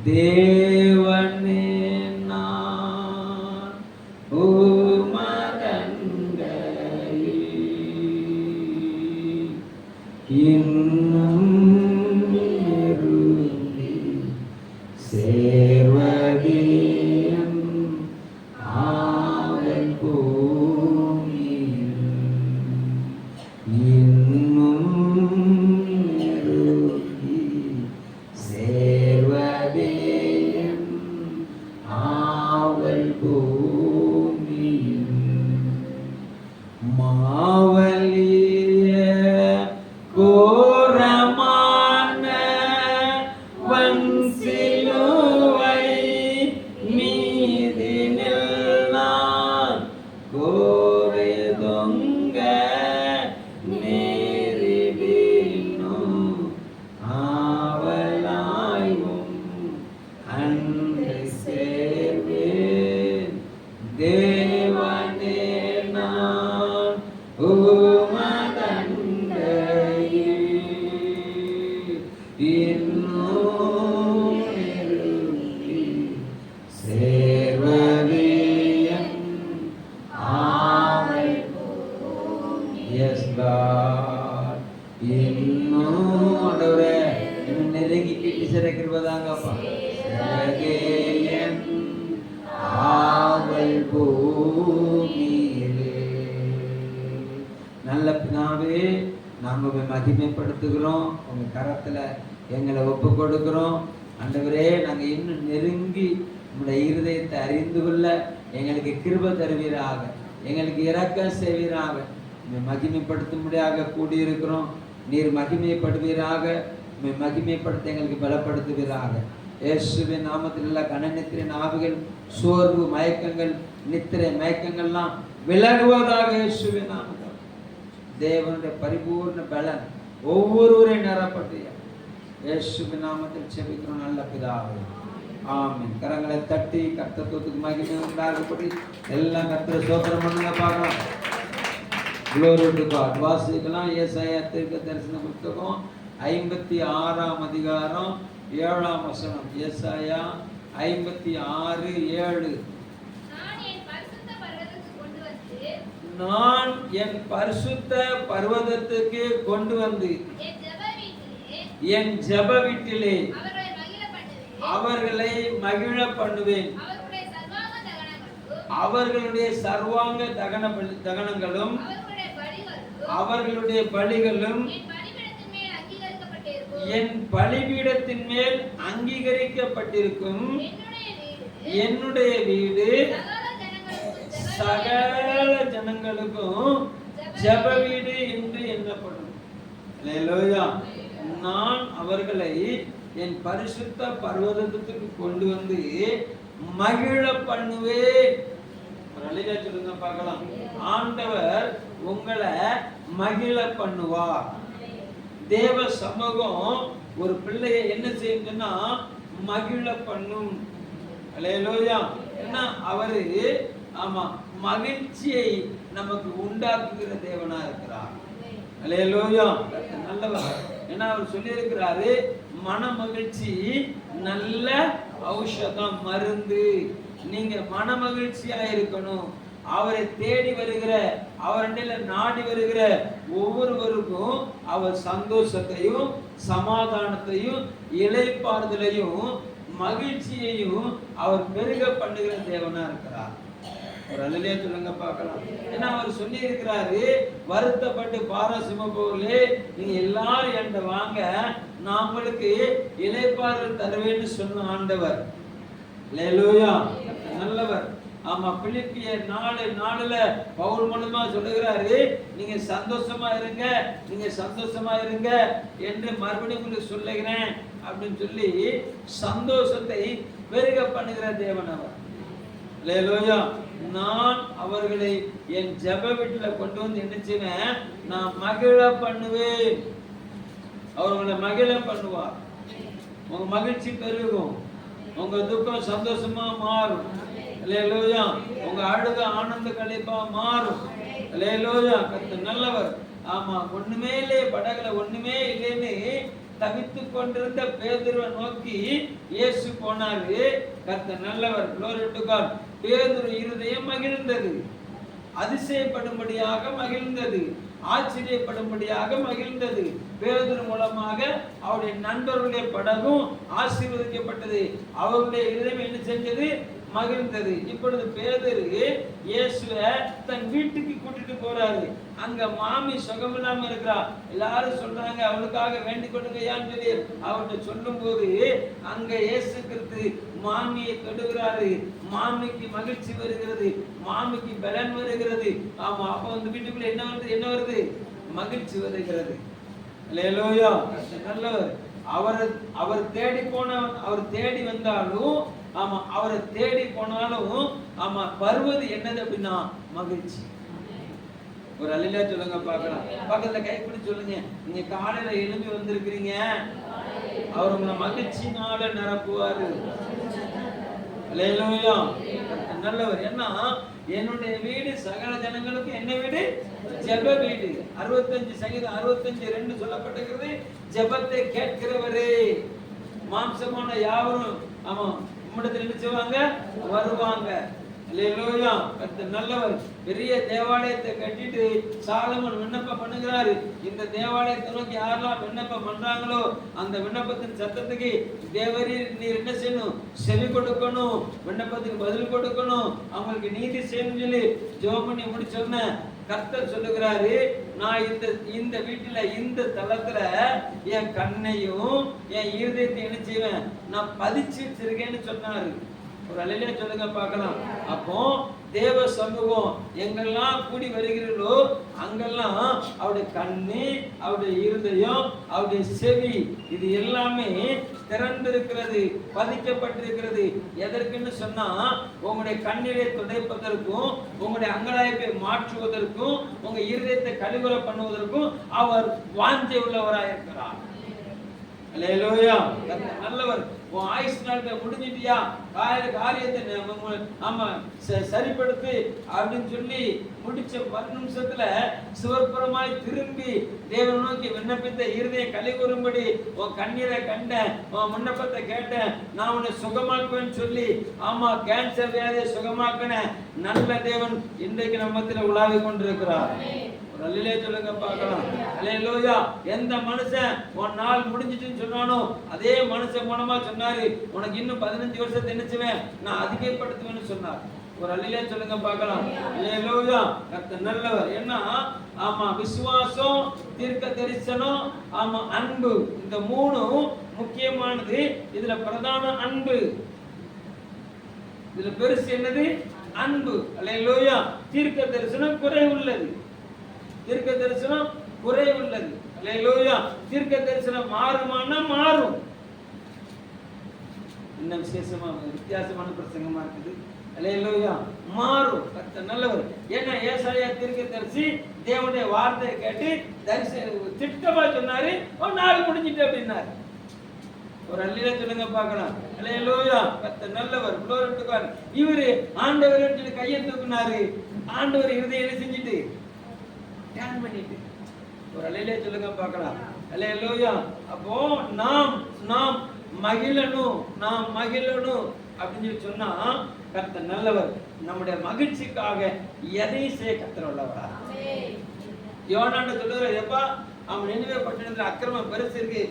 தேவனே நான் உமதண்டையில் இன்னும் நெருங்கி சேர்வதே என் ஆவல் பூமியில். இன்னும் நெருங்கி சேர்வதே என் ஆவல் பூமியில். மாவலிய கோரமான வன்சிலுவை மீதினில் நான் கோரை தொங்க நேரிடினும் ஆவலாயும் அன்று சேர்வேன். தேவனே நான் உமதண்டையில் இன்னும் நெருங்கி சேர்வதே என் ஆவல். Yes, God. இன்னும் ஆண்டவரே இன்னும் நெருங்கி கிட்டி சேர்க்கிறதாங்கப்பா. சேர்வதே என் ஆவல் பூமியிலே. நல்ல பிதாவே, நாங்கள் உம்மை மகிமைப்படுத்துகிறோம். உங்க கரத்துல எங்களை ஒப்பு கொடுக்கிறோம். ஆண்டவரே, நாங்கள் இன்னும் நெருங்கி உங்களுடைய இருதயத்தை அறிந்து கொள்ள எங்களுக்கு கிருபை தருவீராக, எங்களுக்கு இரக்கம் செய்வீராக. உம்மை மகிமைப்படுத்தும்படியாக கூடியிருக்கிறோம். நீர் மகிமைப்படுவீராக. உம்மை மகிமைப்படுத்த எங்களுக்கு பலப்படுத்துவீராக. இயேசுவின் நாமத்தில் உள்ள கனநித்திரை ஆவிகள், சோர்வு, மயக்கங்கள், நித்திரை மயக்கங்கள்லாம் விலகுவதாக இயேசுவின் நாமத்தில். தேவனுடைய பரிபூர்ண பலன் ஒவ்வொருவரையும் நிரப்பட்டு இயேசுவின் நாமத்தில் செபிக்கிறோம் நல்ல பிதாவே. ஆமென். கரங்களை தட்டி கர்த்தத்துவத்துக்கு மகிமை உண்டாகும்படி எல்லாம் கர்த்தரை ஸ்தோத்திரம் பண்ணுங்க. பார்க்கலாம். Glory to God. வாசிக்கலாம். ஏசாயா தீர்க்கதரிசன புத்தகம் 56ஆம் அதிகாரம் 7ஆம் வசனம். ஏசாயா 56:7. நான் என் பரிசுத்த பர்வதத்துக்கு கொண்டு வந்து என் ஜெப வீட்டிலே அவர்களை மகிழ பண்ணுவேன். அவர்களுடைய சர்வாங்க தகனங்களும் அவர்களுடைய பலிகளும் என் பலிபீடத்தின் மேல் அங்கீகரிக்கப்பட்டிருக்கும். என்னுடைய வீடு சகல ஜனங்களுக்கும் ஜெப வீடு என்று எண்ணப்படும். அல்லேலூயா. நான் அவர்களை என் பரிசுத்த பர்வதத்துக்கு கொண்டு வந்து மகிழ பண்ணுவேன். சொல்லுங்க பார்க்கலாம். ஆண்டவர் உங்களை மகிழ பண்ணுவார். தேவ சமூகம் ஒரு பிள்ளையை என்ன செய்யுதுன்னா மகிழ பண்ணும். அல்லேலூயா. ஏன்னா அவரு ஆமா மகிழ்ச்சியை நமக்கு உண்டாக்குகிற தேவனா இருக்கிறார். அல்லேலூயா. நல்லவர். ஏன்னா அவர் சொல்லி இருக்கிறாரு, மன மகிழ்ச்சி நல்ல ஔஷதம், மருந்து. நீங்க மன மகிழ்ச்சியா இருக்கணும். அவரை தேடி வருகிற, அவரிடையில நாடி வருகிற ஒவ்வொருவருக்கும் அவர் சந்தோஷத்தையும் சமாதானத்தையும் இளைப்பாறுதலையும் மகிழ்ச்சியையும் அவர் பெருக பண்ணுகிற தேவனா இருக்கிறார். ஒரு அல்லேலூயா சொல்லுங்க பார்க்கலாம். ஏன்னா அவர் சொல்லி இருக்கிறாரு, வருத்தப்பட்டு பாரசிம போலே நீங்க எல்லாரும் என்கிட்ட வாங்க, நான் உங்களுக்கு இளைப்பாறுதல் தருவேன்னு சொன்ன ஆண்டவர். அல்லேலூயா. நல்லவர். ஆமா. பிலிப்பியர் 4:4 பவுல் மூலமா சொல்லுகிறாரு, நீங்க சந்தோஷமா இருங்க, நீங்க சந்தோஷமா இருங்க என்று மறுபடியும் உங்களுக்கு சொல்லுகிறேன் அப்படின்னு சொல்லி சந்தோஷத்தை பெருக பண்ணுகிற தேவன் அவர். அல்லேலூயா. நான் அவர்களை என் ஜெப வீட்டுல கொண்டு வந்து என்ன செய்வேன், நான் மகிழ பண்ணுவேன். அவர்களை மகிழ பண்ணுவார். உங்க மகிழ்ச்சி பெருகும், உங்க துக்கம் சந்தோஷமா மாறும். அல்லேலூயா. உங்க அழுக ஆனந்த கழிப்பா மாறும். அல்லேலூயா. கர்த்தர் நல்லவர். ஆமா. ஒண்ணுமே இல்லையே, படகுல ஒண்ணுமே இல்லைன்னு தவித்துக் கொண்டிருந்த பேதுருவை நோக்கி இயேசு போனாரு. கர்த்தர் நல்லவர். glory to God. பேதுரு இருதயம் மகிழ்ந்தது, அதிசயப்படும்படியாக மகிழ்ந்தது, ஆச்சரியப்படும்படியாக மகிழ்ந்தது. பேதுரு மூலமாக அவருடைய நண்பர்களுடைய படகும் ஆசீர்வதிக்கப்பட்டது. அவருடைய இருதயம் என்ன செஞ்சது? மகிழ்ந்தது. இப்பொழுது பேதுரு இயேசுவை தன் வீட்டுக்கு கூட்டிட்டு போறாரு. அங்க மாமி சுகமில்லாம இருக்கிறா. எல்லாரும் சொல்றாங்க அவளுக்காக வேண்டிக் கொள்ளுங்கயான்னு சொல்லி அவர்கிட்ட சொல்லும் போது அங்க இயேசு கிறிஸ்து மாமியை தொடுகிறாரு. மாமிக்கு மகிழ்ச்சி வருகிறது, மாமிக்கு பலன் வருகிறது. ஆமா, அப்ப வந்து வீட்டுக்குள்ள என்ன வருது? மகிழ்ச்சி வருகிறது. அல்லேலூயா. நல்லவர். அவர் தேடி போன, அவர் தேடி வந்தாலும், ஆமா, அவரை தேடி போனாலும், ஆமா, வருவது என்னது அப்படின்னா மகிழ்ச்சி. ஒரு அல்லேலூயா சொல்லுங்க பார்க்கலாம். பக்கத்துல கைப்பிடி சொல்லுங்க, நீங்க காலையில எழும்பி வந்திருக்கிறீங்க, அவர் உங்களை மகிழ்ச்சினால நிரப்புவாரு. அல்லேலூயா. நல்லவர். ஏன்னா என்னுடைய வீடு சகல ஜனங்களுக்கு என்ன வீடு? ஜெப வீடு. 65 சங்கீதம் 65:2 சொல்லப்பட்டிருக்கிறது. ஜெபத்தை கேட்கிறவரே மாம்சமான யாவரும் ஆமா உம்மிடத்தில் என்ன செய்வாங்க? வருவாங்க. அல்லேலூயா. கர்த்தர் நல்லவர். பெரிய தேவாலயத்தை கட்டிட்டு சாலமோன் விண்ணப்பம் பண்ணுகிறாரு. இந்த தேவாலயத்தை நோக்கி யாரெல்லாம் விண்ணப்பம் பண்றாங்களோ அந்த விண்ணப்பத்தின் சத்தத்துக்கு தேவரீர் நீர் என்ன செய்யணும்? செவி கொடுக்கணும், விண்ணப்பத்துக்கு பதில் கொடுக்கணும், அவங்களுக்கு நீதி செய்யணும் சொல்லி ஜெபம் பண்ணி முடிச்சோன்னு கர்த்தர் சொல்லுகிறாரு, நான் இந்த வீட்டுல இந்த தளத்துல என் கண்ணையும் என் இருதயத்தையும் என்ன செய்வேன்? நான் பதிச்சு வச்சிருக்கேன்னு சொன்னாரு. ஒரு அல்லேலூயா சொல்லுங்க பார்க்கலாம். அப்போ தேவ சமூகம் எங்கெல்லாம் கூடி வருகிறீர்களோ அங்கெல்லாம் அவருடைய கண்ணு, அவருடைய இருதயம், அவருடைய செவி இது எல்லாமே திறந்திருக்கிறது, பதிக்கப்பட்டிருக்கிறது. எதற்குன்னு சொன்னா உங்களுடைய கண்ணீரை துடைப்பதற்கும், உங்களுடைய அங்கலாய்ப்பை மாற்றுவதற்கும், உங்க இருதயத்தை கழுவுற பண்ணுவதற்கும் அவர் வாஞ்சை உள்ளவராக இருக்கிறார். அல்லேலூயா. நல்லவர். உன் ஆயுசு நாட்கள் முடிஞ்சிட்டியா, காரியத்தை ஆமா சரிப்படுத்து அப்படின்னு சொல்லி முடிச்ச 10 நிமிஷத்துல சிவப்புறமாய் திரும்பி தேவனை நோக்கி விண்ணப்பித்த இருதயம் கலிகூறும்படி உன் கண்ணீரை கண்டேன், உன் விண்ணப்பத்தை கேட்டேன், நான் உன்னை சுகமாக்குவேன்னு சொல்லி ஆமா கேன்சர் வியாதியை சுகமாக்கின நல்ல தேவன் இன்றைக்கு நம்மத்துல உலாவி கொண்டிருக்கிறார். அல்லேலூயா சொல்லுங்க பார்க்கலாம். அல்லேலூயா. எந்த மனுஷன் உன் நாள் முடிஞ்சிட்டுன்னு சொன்னானோ அதே மனுஷன் மூலமா சொன்னாரு, உனக்கு இன்னும் 15 வருஷத்தை நினைச்சுவேன் நான் அதிகப்படுத்துவேன்னு சொன்னார். ஒரு அல்லேலூயா சொல்லுங்க பார்க்கலாம். அல்லேலூயா. கர்த்தர் நல்லவர். ஏன்னா ஆமா விசுவாசம், தீர்க்க தரிசனம், ஆமா அன்பு, இந்த 3 முக்கியமானது. இதுல பிரதான அன்பு, இதுல பெருசு என்னது? அன்பு. அல்லேலூயா. தீர்க்க தரிசனம் குறைவுள்ளது, தீர்க்க தரிசனம் குறைவுள்ளது. அல்லேலூயா. தீர்க்க தரிசனம் மாறுமானா மாறும். இன்னும் விசேஷமா வித்தியாசமான பிரசங்கமா இருக்குது. அல்லேலூயா. மாறும். கர்த்தர் நல்லவர். ஏன்னா ஏசாயா தீர்க்கதரிசி தேவனுடைய வார்த்தையை கேட்டு திட்டமா சொன்னாரு, ஒரு நாள் முடிஞ்சிட்டு அப்படின்னாரு. ஒரு அல்லேலூயா சொல்லுங்க பார்க்கலாம். அல்லேலூயா. கர்த்தர் நல்லவர். glory to God. இவரு ஆண்டவரே சொல்லி கையை தூக்குனாரு. ஆண்டவர் இருதயம் செஞ்சிட்டு தியானம் பண்ணிட்டு. ஒரு அல்லேலூயா சொல்லுங்க பார்க்கலாம். அல்லேலூயா. அப்போ நாம் மகிழணும், நாம் மகிழணும் அப்படின்னு சொல்லி சொன்னா கர்த்தர் நல்லவர். நம்முடைய மகிழ்ச்சிக்காக எதையும் செய்ய கர்த்தர் உள்ளவரா. யோனாண்ட சொல்லுகிறார், எப்பா அவன் நினைவே பட்டணத்துல அக்கிரமம் பெருசா இருக்கு,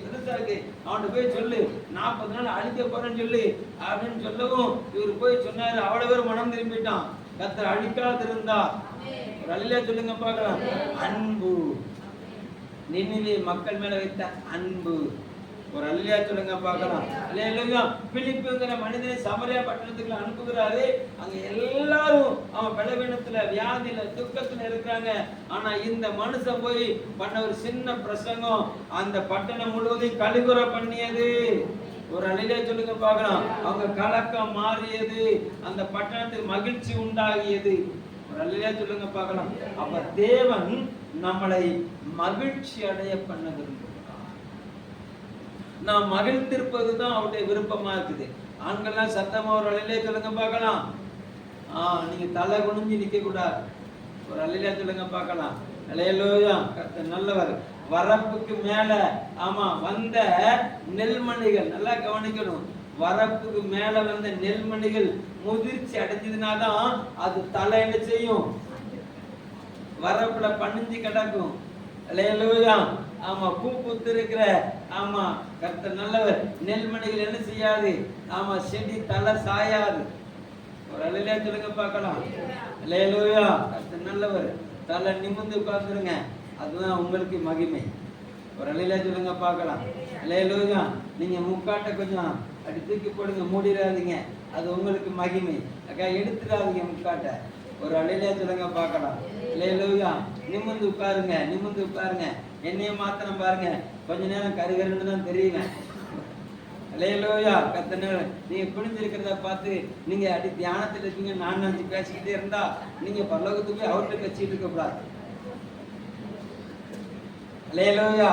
அவன்கிட்ட போய் சொல்லு 40 நாள் அழிக்க போறேன்னு சொல்லு அப்படின்னு சொல்லவும் இவர் போய் சொன்னாரு. அவ்வளவு பேர் மனம் திரும்பிட்டான். கர்த்தர் அழிக்காதிருந்தார். ஒரு அல்லேலூயா சொல்லுங்க பார்க்கலாம். அன்பு, நினிவே மக்கள் மேல வைத்த அன்பு. ஒரு அல்லேலூயா சொல்லுங்க பார்க்கலாம். அல்லேலூயா. பிலிப்புங்கிற மனிதனை சமரியா பட்டணத்துக்கு அனுப்புகிறாரு. அங்க எல்லாரும் அவன் பலவீனத்துல, வியாதியில, துக்கத்துல இருக்கிறாங்க. ஆனா இந்த மனுஷன் போய் பண்ண ஒரு சின்ன பிரசங்கம் அந்த பட்டணம் முழுவதையும் கலிகுற பண்ணியது. ஒரு அல்லேலூயா சொல்லுங்க பார்க்கலாம். அவங்க கலக்கம் மாறியது, அந்த பட்டணத்துக்கு மகிழ்ச்சி உண்டாகியது. ஒரு அல்லேலூயா சொல்லுங்க பார்க்கலாம். அப்ப தேவன் நம்மளை மகிழ்ச்சி அடைய பண்ண விரும்புகிறார். நாம் மகிழ்ந்திருப்பதுதான் அவருடைய விருப்பமா இருக்குது. ஆண்கள்லாம் சத்தமா ஒரு அல்லேலூயா சொல்லுங்க பார்க்கலாம். நீங்க தலை குனிஞ்சு நிக்க கூடாது. ஒரு அல்லேலூயா சொல்லுங்க பார்க்கலாம். அல்லேலூயா. கர்த்தர் நல்லவர். வரப்புக்கு மேல ஆமா வந்த நெல்மணிகள், நல்லா கவனிக்கணும், வரப்புக்கு மேல வந்த நெல்மணிகள் முதிர்ச்சி அடைஞ்சதுனாதான் அது தலை என்ன செய்யும், வரப்புல பணிஞ்சு கிடக்கும். அல்லேலூயா. ஆமா, பூ பூத்து இருக்கிற ஆமா கர்த்தர் நல்லவர். நெல்மணிகள் என்ன செய்யாது, ஆமா செடி தலை சாயாது. ஒரு அல்லேலூயா சொல்லுங்க பார்க்கலாம். அல்லேலூயா. கர்த்தர் நல்லவர். தலை நிமிர்ந்து உட்கார்ந்துருங்க, அதுதான் உங்களுக்கு மகிமை. ஒரு அல்லேலூயா சொல்லுங்க பார்க்கலாம். அல்லேலூயா. நீங்க முக்காட்டை கொஞ்சம் அப்படி தூக்கி போடுங்க, மூடிடாதீங்க, அது உங்களுக்கு மகிமை. அக்கா எடுத்துடாதீங்க முக்காட்டை. ஒரு அல்லேலூயா சொல்லுங்க பார்க்கலாம். அல்லேலூயா. நிமிர்ந்து உட்காருங்க, நிமிர்ந்து உட்காருங்க. என்னைய மாத்திரம் பாருங்க, கொஞ்ச நேரம் கருகருன்னு தான் தெரியுங்க. அல்லேலூயா. கர்த்தர் நீங்க குனிஞ்சிருக்கிறத பார்த்து நீங்க அடி தியானத்துல இருக்கீங்க நான் நினைச்சு பேசிக்கிட்டே இருந்தா நீங்க பரலோகத்துக்கு அவர்கிட்ட கட்சிட்டு இருக்க கூடாது. அல்லேலூயா.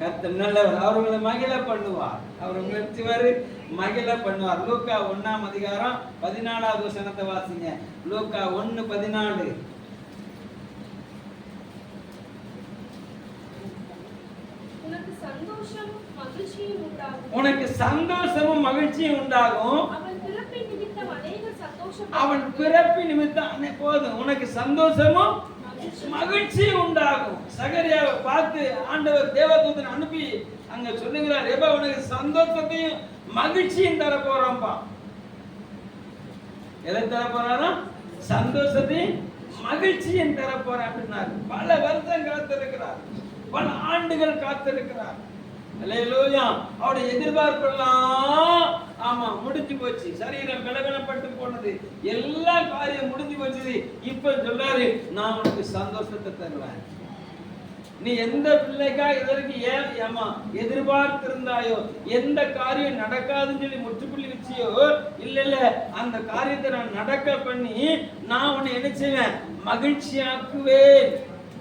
கர்த்தர் நல்லவர். அவர் உங்களை மகிழ பண்ணுவார், அவர் உங்களை மகிழ பண்ணுவார். லூக்கா 1ஆம் அதிகாரம் 14வது வசனத்தை வாசிங்க. லூக்கா 1:14. உனக்கு சந்தோஷமும் மகிழ்ச்சியும் உண்டாகும். அவன் பிறப்பின் நிமித்தம் போதும் உனக்கு சந்தோஷமும் மகிழ்ச்சி உண்டாகும். சகரியாவை பார்த்து ஆண்டவர் தேவதூதன் அனுப்பி அங்க சொல்லுகிறார், எப்ப உனக்கு சந்தோஷத்தையும் மகிழ்ச்சியும் தர போறான்பா. எதை தர போறாரா? சந்தோஷத்தையும் மகிழ்ச்சியும் தர போறேன் அப்படின்னாரு. பல வருஷம் காத்திருக்கிறார், பல ஆண்டுகள் காத்திருக்கிறார். அல்லேலூயா. அவருடைய எதிர்பார்ப்பெல்லாம் ஆமா முடிஞ்சு போச்சு. சரீரம் பலவீனப்பட்டு போனது, எல்லா காரியம் முடிஞ்சு போச்சு. இப்ப சொல்றாரு, நான் உனக்கு சந்தோஷத்தை தருவேன். நீ எந்த பிள்ளைக்கா இதற்கு ஏமா எதிர்பார்த்திருந்தாயோ, எந்த காரியம் நடக்காதுன்னு சொல்லி முற்றுப்புள்ளி வச்சியோ, இல்ல அந்த காரியத்தை நான் நடக்க பண்ணி நான் உன்னை என்ன செய்வேன், மகிழ்ச்சியாக்குவேன்.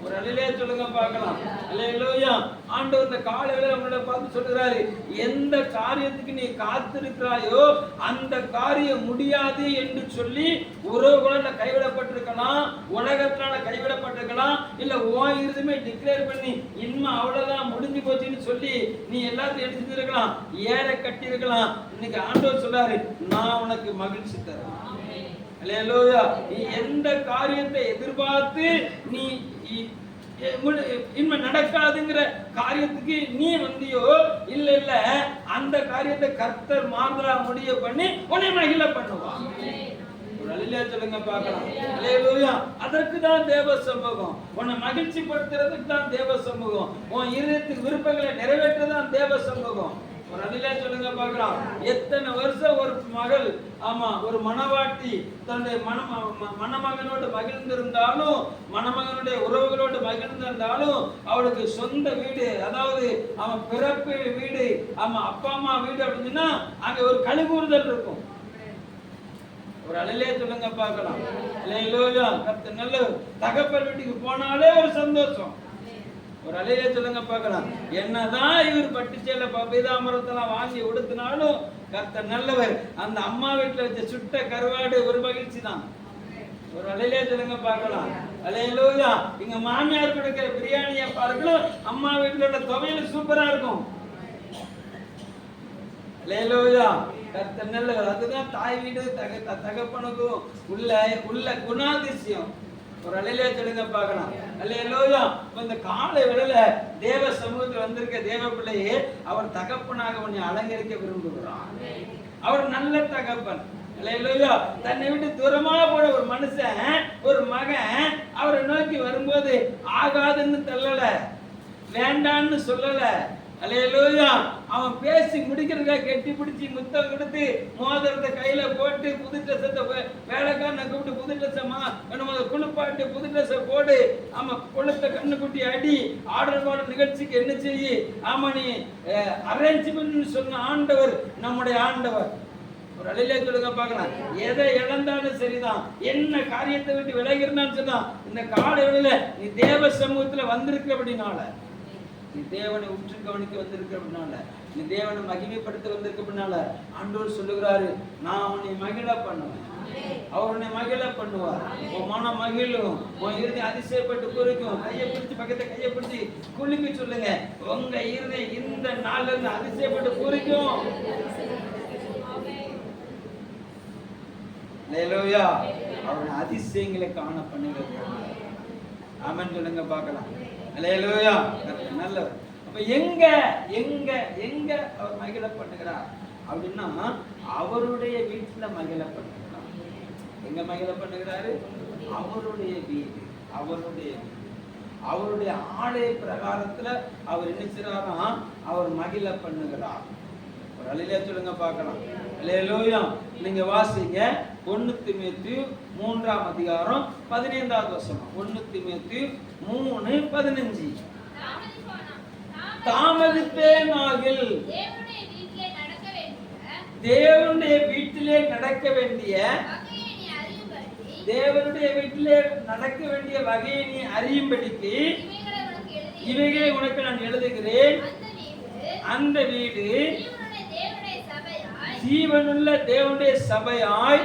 ஒரு அல்லேலூயா சொல்லுங்க பார்க்கலாம். அல்லேலூயா. ஆண்டவர் இந்த காலையில நம்மளை பார்த்து சொல்றாரு, எந்த காரியத்துக்கு நீ காத்திருக்கிறாயோ அந்த காரியம் முடியாது என்று சொல்லி உறவுகளால கைவிடப்பட்டிருக்கலாம், உலகத்தினால கைவிடப்பட்டிருக்கலாம், இல்ல உன் இருதுமே டிக்ளேர் பண்ணி இனிமே அவ்வளவுதான் முடிஞ்சு போச்சுன்னு சொல்லி நீ எல்லாத்தையும் எடுத்து செஞ்சிருக்கலாம், ஏற கட்டி இருக்கலாம். இன்னைக்கு ஆண்டவர் சொல்றாரு, நான் உனக்கு மகிழ்ச்சி தரேன். அல்லேலூயா. நீ எந்த காரியத்தை எதிர்பார்த்து நீ இனிமே நடக்காதுங்கிற காரியத்துக்கு நீ வந்தியோ, இல்ல அந்த காரியத்தை கர்த்தர் மாந்திரா முடிய பண்ணி உன்னை மகிழ பண்ணுவான். அல்லேலூயா சொல்லுங்க பார்க்கலாம். அல்லேலூயா. அதற்கு தான் தேவ சமூகம். உன்னை மகிழ்ச்சி படுத்துறதுக்கு தான் தேவ சமூகம். உன் இருதயத்தின் விருப்பங்களை நிறைவேற்றதான் தேவ சமூகம். ஒரு அல்லேலூயா சொல்லுங்க பார்க்கலாம். எத்தனை வருஷம் ஒரு மகள் ஆமா ஒரு மணவாட்டி தன்னுடைய மணமகனோடு மகிழ்ந்திருந்தாலும், மணமகனுடைய உறவுகளோடு மகிழ்ந்திருந்தாலும், அவளுக்கு சொந்த வீடு, அதாவது அவன் பிறப்பு வீடு, ஆமா அப்பா அம்மா வீடு அப்படின்னா அங்க ஒரு கழிவுறுதல் இருக்கும். ஒரு அல்லேலூயா சொல்லுங்க பார்க்கலாம். அல்லேலூயா. கர்த்தர் நல்லவர். தகப்பன் வீட்டுக்கு போனாலே ஒரு சந்தோஷம். ஒரு அல்லேலூயா சொல்லுங்க பார்க்கலாம். என்னதான் இவர் பட்டுச்சேல பீதாமரத்தெல்லாம் வாங்கி உடுத்தினாலும் கர்த்தர் நல்லவர். அந்த அம்மா வீட்டுல வச்ச சுட்ட கருவாடு ஒரு மகிழ்ச்சி தான். ஒரு அல்லேலூயா சொல்லுங்க பார்க்கலாம். அல்லேலூயா. இங்க மாமியார் கொடுக்கிற பிரியாணியை பார்க்கலாம், அம்மா வீட்டுல உள்ள துவையல் சூப்பரா இருக்கும். அல்லேலூயா. கர்த்தர் நல்லவர். அதுதான் தாய் வீடு தகப்பனுக்கும் உள்ள குணாதிசயம். ஒரு அல்லேலூயா சொல்லுங்க பார்க்கலாம். அல்லேலூயா. இந்த காலை வேளையில தேவ சமூகத்தில் வந்திருக்க தேவ பிள்ளையே அவர் தகப்பனாக உன்னை அலங்கரிக்க விரும்புகிறார். அவர் நல்ல தகப்பன். அல்லேலூயா. தன்னை விட்டு தூரமா போன ஒரு மனுஷன், ஒரு மகன் அவரை நோக்கி வரும்போது ஆகாதுன்னு தள்ளல, வேண்டான்னு சொல்லல. அல்லேலூயா. அவன் பேசி முடிக்கிறத கெட்டி பிடிச்சி முத்தம் கொடுத்து மோதிரத்தை கையில போட்டு புது ட்ரெஸ்ஸை வேலைக்காரனை கூப்பிட்டு புது ட்ரெஸ்ஸமா குளிப்பாட்டு புது ட்ரெஸ்ஸை போடு, ஆமா குளத்தை கண்ணுக்குட்டி அடி, ஆர்டர் போட நிகழ்ச்சிக்கு என்ன செய்யி, ஆமா நீ அரேஞ்ச்மெண்ட் சொன்ன ஆண்டவர் நம்முடைய ஆண்டவர். ஒரு அல்லேலூயா சொல்லுங்க பார்க்கலாம். எதை இழந்தாலும் சரிதான், என்ன காரியத்தை விட்டு விலகிருந்தாலும் சரிதான், இந்த காலையில நீ தேவ சமூகத்துல வந்திருக்க அப்படின்னால, நீ தேவனை உற்று கவனிக்க வந்திருக்க அப்படின்னால நீ தேவனை மகிமைப்படுத்த வந்திருக்க பின்னால ஆண்டவர் சொல்லுகிறாரு, நான் உன்னை மகிழ பண்ணுவேன். அவர் உன்னை மகிழ பண்ணுவார். உன் மனம் மகிழும், உன் இறுதி அதிசயப்பட்டு குறிக்கும். கையை பிடிச்சி பக்கத்தை கையை பிடிச்சி குளிக்க சொல்லுங்க. உங்க இறுதி இந்த நாள்ல இருந்து அதிசயப்பட்டு குறிக்கும். ஹல்லேலூயா. அவர் அதிசயங்களை காண பண்ணுகிறது. ஆமென் சொல்லுங்க பார்க்கலாம். ஹல்லேலூயா. நல்லவர். அப்ப எங்க எங்க எங்க அவர் மகிழ பண்ணுகிறார் அப்படின்னா அவருடைய வீட்டுல மகிழ பண்ணுகிறார். எங்க மகிழ பண்ணுகிறாரு? அவருடைய வீடு, அவருடைய அவருடைய ஆலய பிரகாரத்துல அவர் என்ன செய்றாராம்? அவர் மகிழ பண்ணுகிறார். ஒரு அல்லேலூயா சொல்லுங்க பார்க்கலாம். அல்லேலூயா. நீங்க வாசிங்க 1 தீமோத்தேயு 3ஆம் அதிகாரம் 15வது வசனம். 1 தீமோத்தேயு 3:15. தாமதிப்பேனாகில் தேவனுடைய வீட்டிலே நடக்க வேண்டிய தேவனுடைய வீட்டிலே நடக்க வேண்டிய வகையை நீ அறியும்படிக்கு இவைகளை உனக்கு நான் எழுதுகிறேன். அந்த வீடு ஜீவனுள்ள தேவனுடைய சபையாய்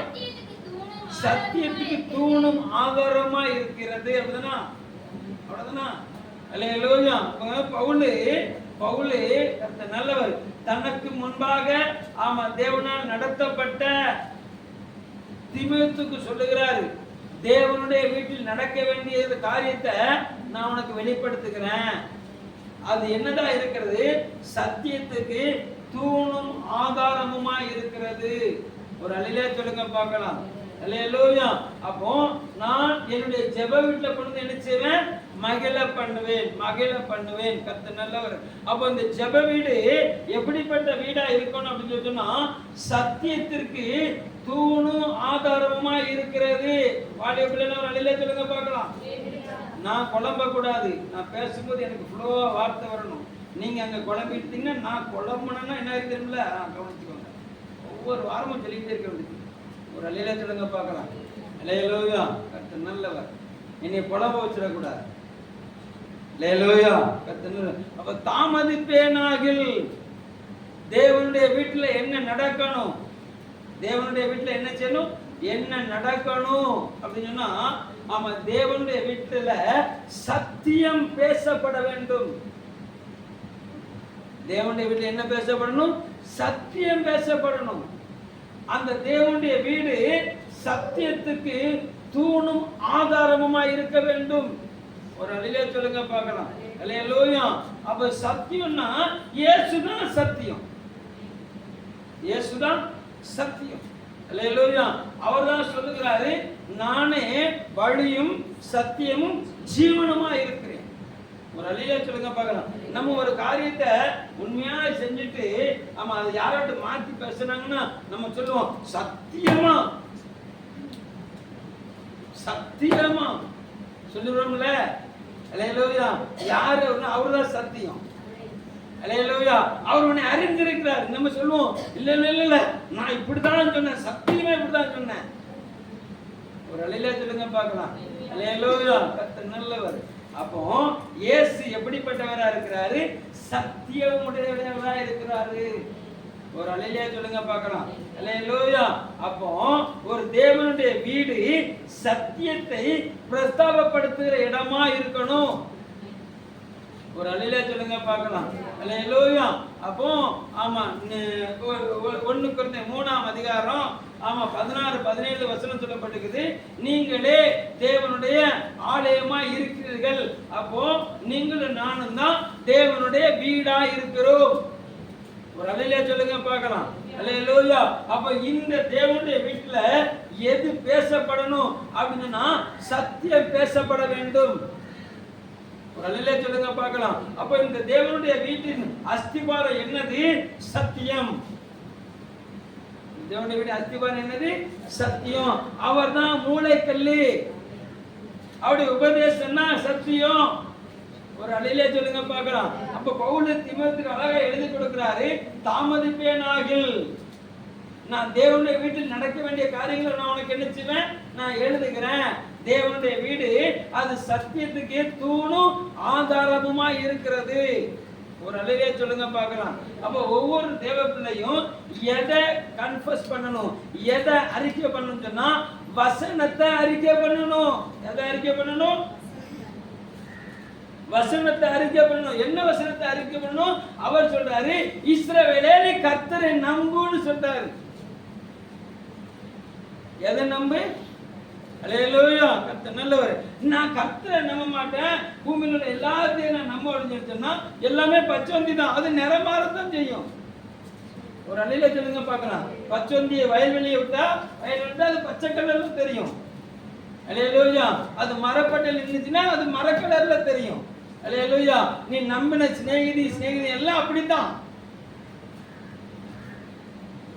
சத்தியத்துக்கு தூணும் ஆதாரமாய் இருக்கிறது. அப்படிதானா? அவ்வளவுதானா? அல்லேலூயா. பவுல் நல்லவர். தனக்கு முன்பாக தேவனால் நடத்தப்பட்ட தீமோத்தேயுக்கு சொல்லுகிறாரு, தேவனுடைய வீட்டில் நடக்க வேண்டிய காரியத்தை நான் உனக்கு வெளிப்படுத்துகிறேன். அது என்னதான் இருக்கிறது? சத்தியத்துக்கு தூணும் ஆதாரமுமா இருக்கிறது. ஒரு அல்லேலூயா சொல்லுங்க பார்க்கலாம். அல்லேலூயா. அப்போ நான் என்னுடைய ஜெப வீட்டுல கொண்டு என்ன செய்வேன்? மகிழ பண்ணுவேன், மகிழ பண்ணுவேன். கர்த்தர் நல்லவர். அப்போ இந்த ஜெப வீடு எப்படிப்பட்ட வீடா இருக்கணும் அப்படின்னு சொன்னா சத்தியத்திற்கு தூணும் ஆதாரமுமா இருக்கிறது. வாலிய பிள்ளைங்க ஒரு அல்லேலூயா சொல்லுங்க பார்க்கலாம். நான் குழம்ப கூடாது. நான் பேசும்போது எனக்கு ஃப்ளோவா வார்த்தை வரணும். நீங்க அங்க குழம்பிட்டீங்கன்னா நான் குழம்புனா என்ன இருக்குதுல்ல கவனிச்சுக்கோங்க. ஒவ்வொரு வாரமும் சொல்லிக்கிட்டே இருக்க வேண்டியது. ஒரு அல்லேலூயா சொல்லுங்க பார்க்கலாம். அல்லேலூயா. கர்த்தர் நல்லவர். என்னை குழம்ப வச்சிடக்கூடாது. அல்லேலூயா. கர்த்தர் நல்லவர். அப்ப தாமதிப்பேனாகில் தேவனுடைய வீட்டுல என்ன நடக்கணும்? தேவனுடைய வீட்டுல என்ன செய்யணும்? என்ன நடக்கணும் அப்படின்னு சொன்னா தேவனுடைய வீட்டுல சத்தியம் பேசப்பட வேண்டும். தேவனுடைய வீட்டுல என்ன பேசப்படணும்? சத்தியம் பேசப்படணும். அந்த தேவனுடைய வீடு சத்தியத்துக்கு தூணும் ஆதாரமுமா இருக்க வேண்டும். ஒரு அல்லேலூயா சொல்லுங்க பார்க்கலாம். அல்லேலூயா. அப்ப சத்தியம்னா இயேசுதான் சத்தியம். இயேசுதான் சத்தியம். அல்லேலூயா. அவர்தான் சொல்லுகிறாரு, நானே வழியும் சத்தியமும் ஜீவனுமா இருக்கிறேன். ஒரு அல்லேலூயா சொல்லுங்க பார்க்கலாம். நம்ம ஒரு காரியத்தை உண்மையா செஞ்சுட்டு அதை யாராட்டு மாத்தி பேசுனாங்கன்னா நம்ம சொல்லுவோம் சத்தியமா சத்தியமா சொல்லுறோம்ல. அல்லேலூயா. யாரு? அவர்தான் சத்தியம். அல்லேலூயா. அவர் உன்னை அறிந்திருக்கிறார். நம்ம சொல்லுவோம் இல்ல இல்ல இல்ல நான் இப்படிதான் சொன்னேன், சத்தியமா இப்படிதான் சொன்னேன். ஒரு அல்லேலூயா சொல்லுங்க பார்க்கலாம். அல்லேலூயா. கர்த்தர் நல்லவர். அப்போ இயேசு எப்படிப்பட்டவரா இருக்கிறாரு? சத்தியமுடையவரா இருக்கிறாரு. ஒரு அல்லேலூயா சொல்லுங்க பார்க்கலாம். அல்லேலூயா. அப்போ ஒரு தேவனுடைய வீடு சத்தியத்தை பிரஸ்தாபப்படுத்துகிற இடமா இருக்கணும். ஒரு அல்லேலூயா சொல்லுங்க பார்க்கலாம். அல்லேலூயா. அப்போ 1 கொரிந்தியர் 3ஆம் அதிகாரம் 16-17 வசனம் சொல்லப்பட்டிருக்குது. நீங்களே தேவனுடைய ஆலயமா இருக்கிறீர்கள். அப்போ நீங்களும் நானும் தான் தேவனுடைய வீடா இருக்கிறோம். ஒரு அல்லேலூயா சொல்லுங்க பார்க்கலாம். அல்லேலூயா. அப்ப இந்த தேவனுடைய வீட்டுல எது பேசப்படணும் அப்படின்னா சத்தியம் பேசப்பட வேண்டும். ஒரு அல்லேலூயா சொல்லுங்க பார்க்கலாம். அப்ப இந்த தேவனுடைய வீட்டின் அஸ்திபாரம் என்னது? சத்தியம். தேவனுடைய வீட்டு அஸ்திபாரம் என்னது? சத்தியம். அவர்தான் மூளைக்கல்லு. அவருடைய உபதேசம்னா சத்தியம். ஒரு அல்லேலூயா சொல்லுங்க பார்க்கலாம். அப்ப பவுல் தீமோத்தேயுக்கு அழகா எழுதி கொடுக்கிறாரு, தாமதிப்பேனாகில் நான் தேவனுடைய வீட்டில் நடக்க வேண்டிய காரியங்களை நான் உனக்கு என்ன செய்வேன்? நான் எழுதுகிறேன். தேவனுடைய வீடு அது சத்தியத்துக்கு தூணும் ஆதாரமுமா இருக்கிறது. ஒரு அல்லேலூயா சொல்லுங்க பார்க்கலாம். அப்போ ஒவ்வொரு தேவ பிள்ளையும் எதை கன்ஃபஸ் பண்ணணும், எதை அறிக்கை பண்ணணும் சொன்னா வசனத்தை அறிக்கை பண்ணணும். எதை அறிக்கை பண்ணணும்? வசனத்தை அறிக்கை பண்ணணும். என்ன வசனத்தை அறிக்கை பண்ணணும்? அவர் சொல்றாரு, இஸ்ரவேலே நீ கர்த்தரை நம்புன்னு சொல்றாரு. எதை நம்பு? அல்லேலூயா, கர்த்தர் நல்லவர். நான் கர்த்தரை நம்ப மாட்டேன், பூமியில உள்ள எல்லாத்தையும் நான் நம்ப ஒழிஞ்சிருச்சேன்னா எல்லாமே பச்சோந்தி தான், அது நிறமாறத்தான் செய்யும். ஒரு அல்லேலூயா சொல்லுங்க பார்க்கலாம். பச்சோந்தியை வயல்வெளியை விட்டா அது பச்சை கலர்ல தெரியும். அல்லேலூயா. அது மரப்பட்டையில் இருந்துச்சுன்னா அது மரக்கலர்ல தெரியும். அல்லேலூயா. நீ நம்பின சிநேகிதி எல்லாம் அப்படித்தான்.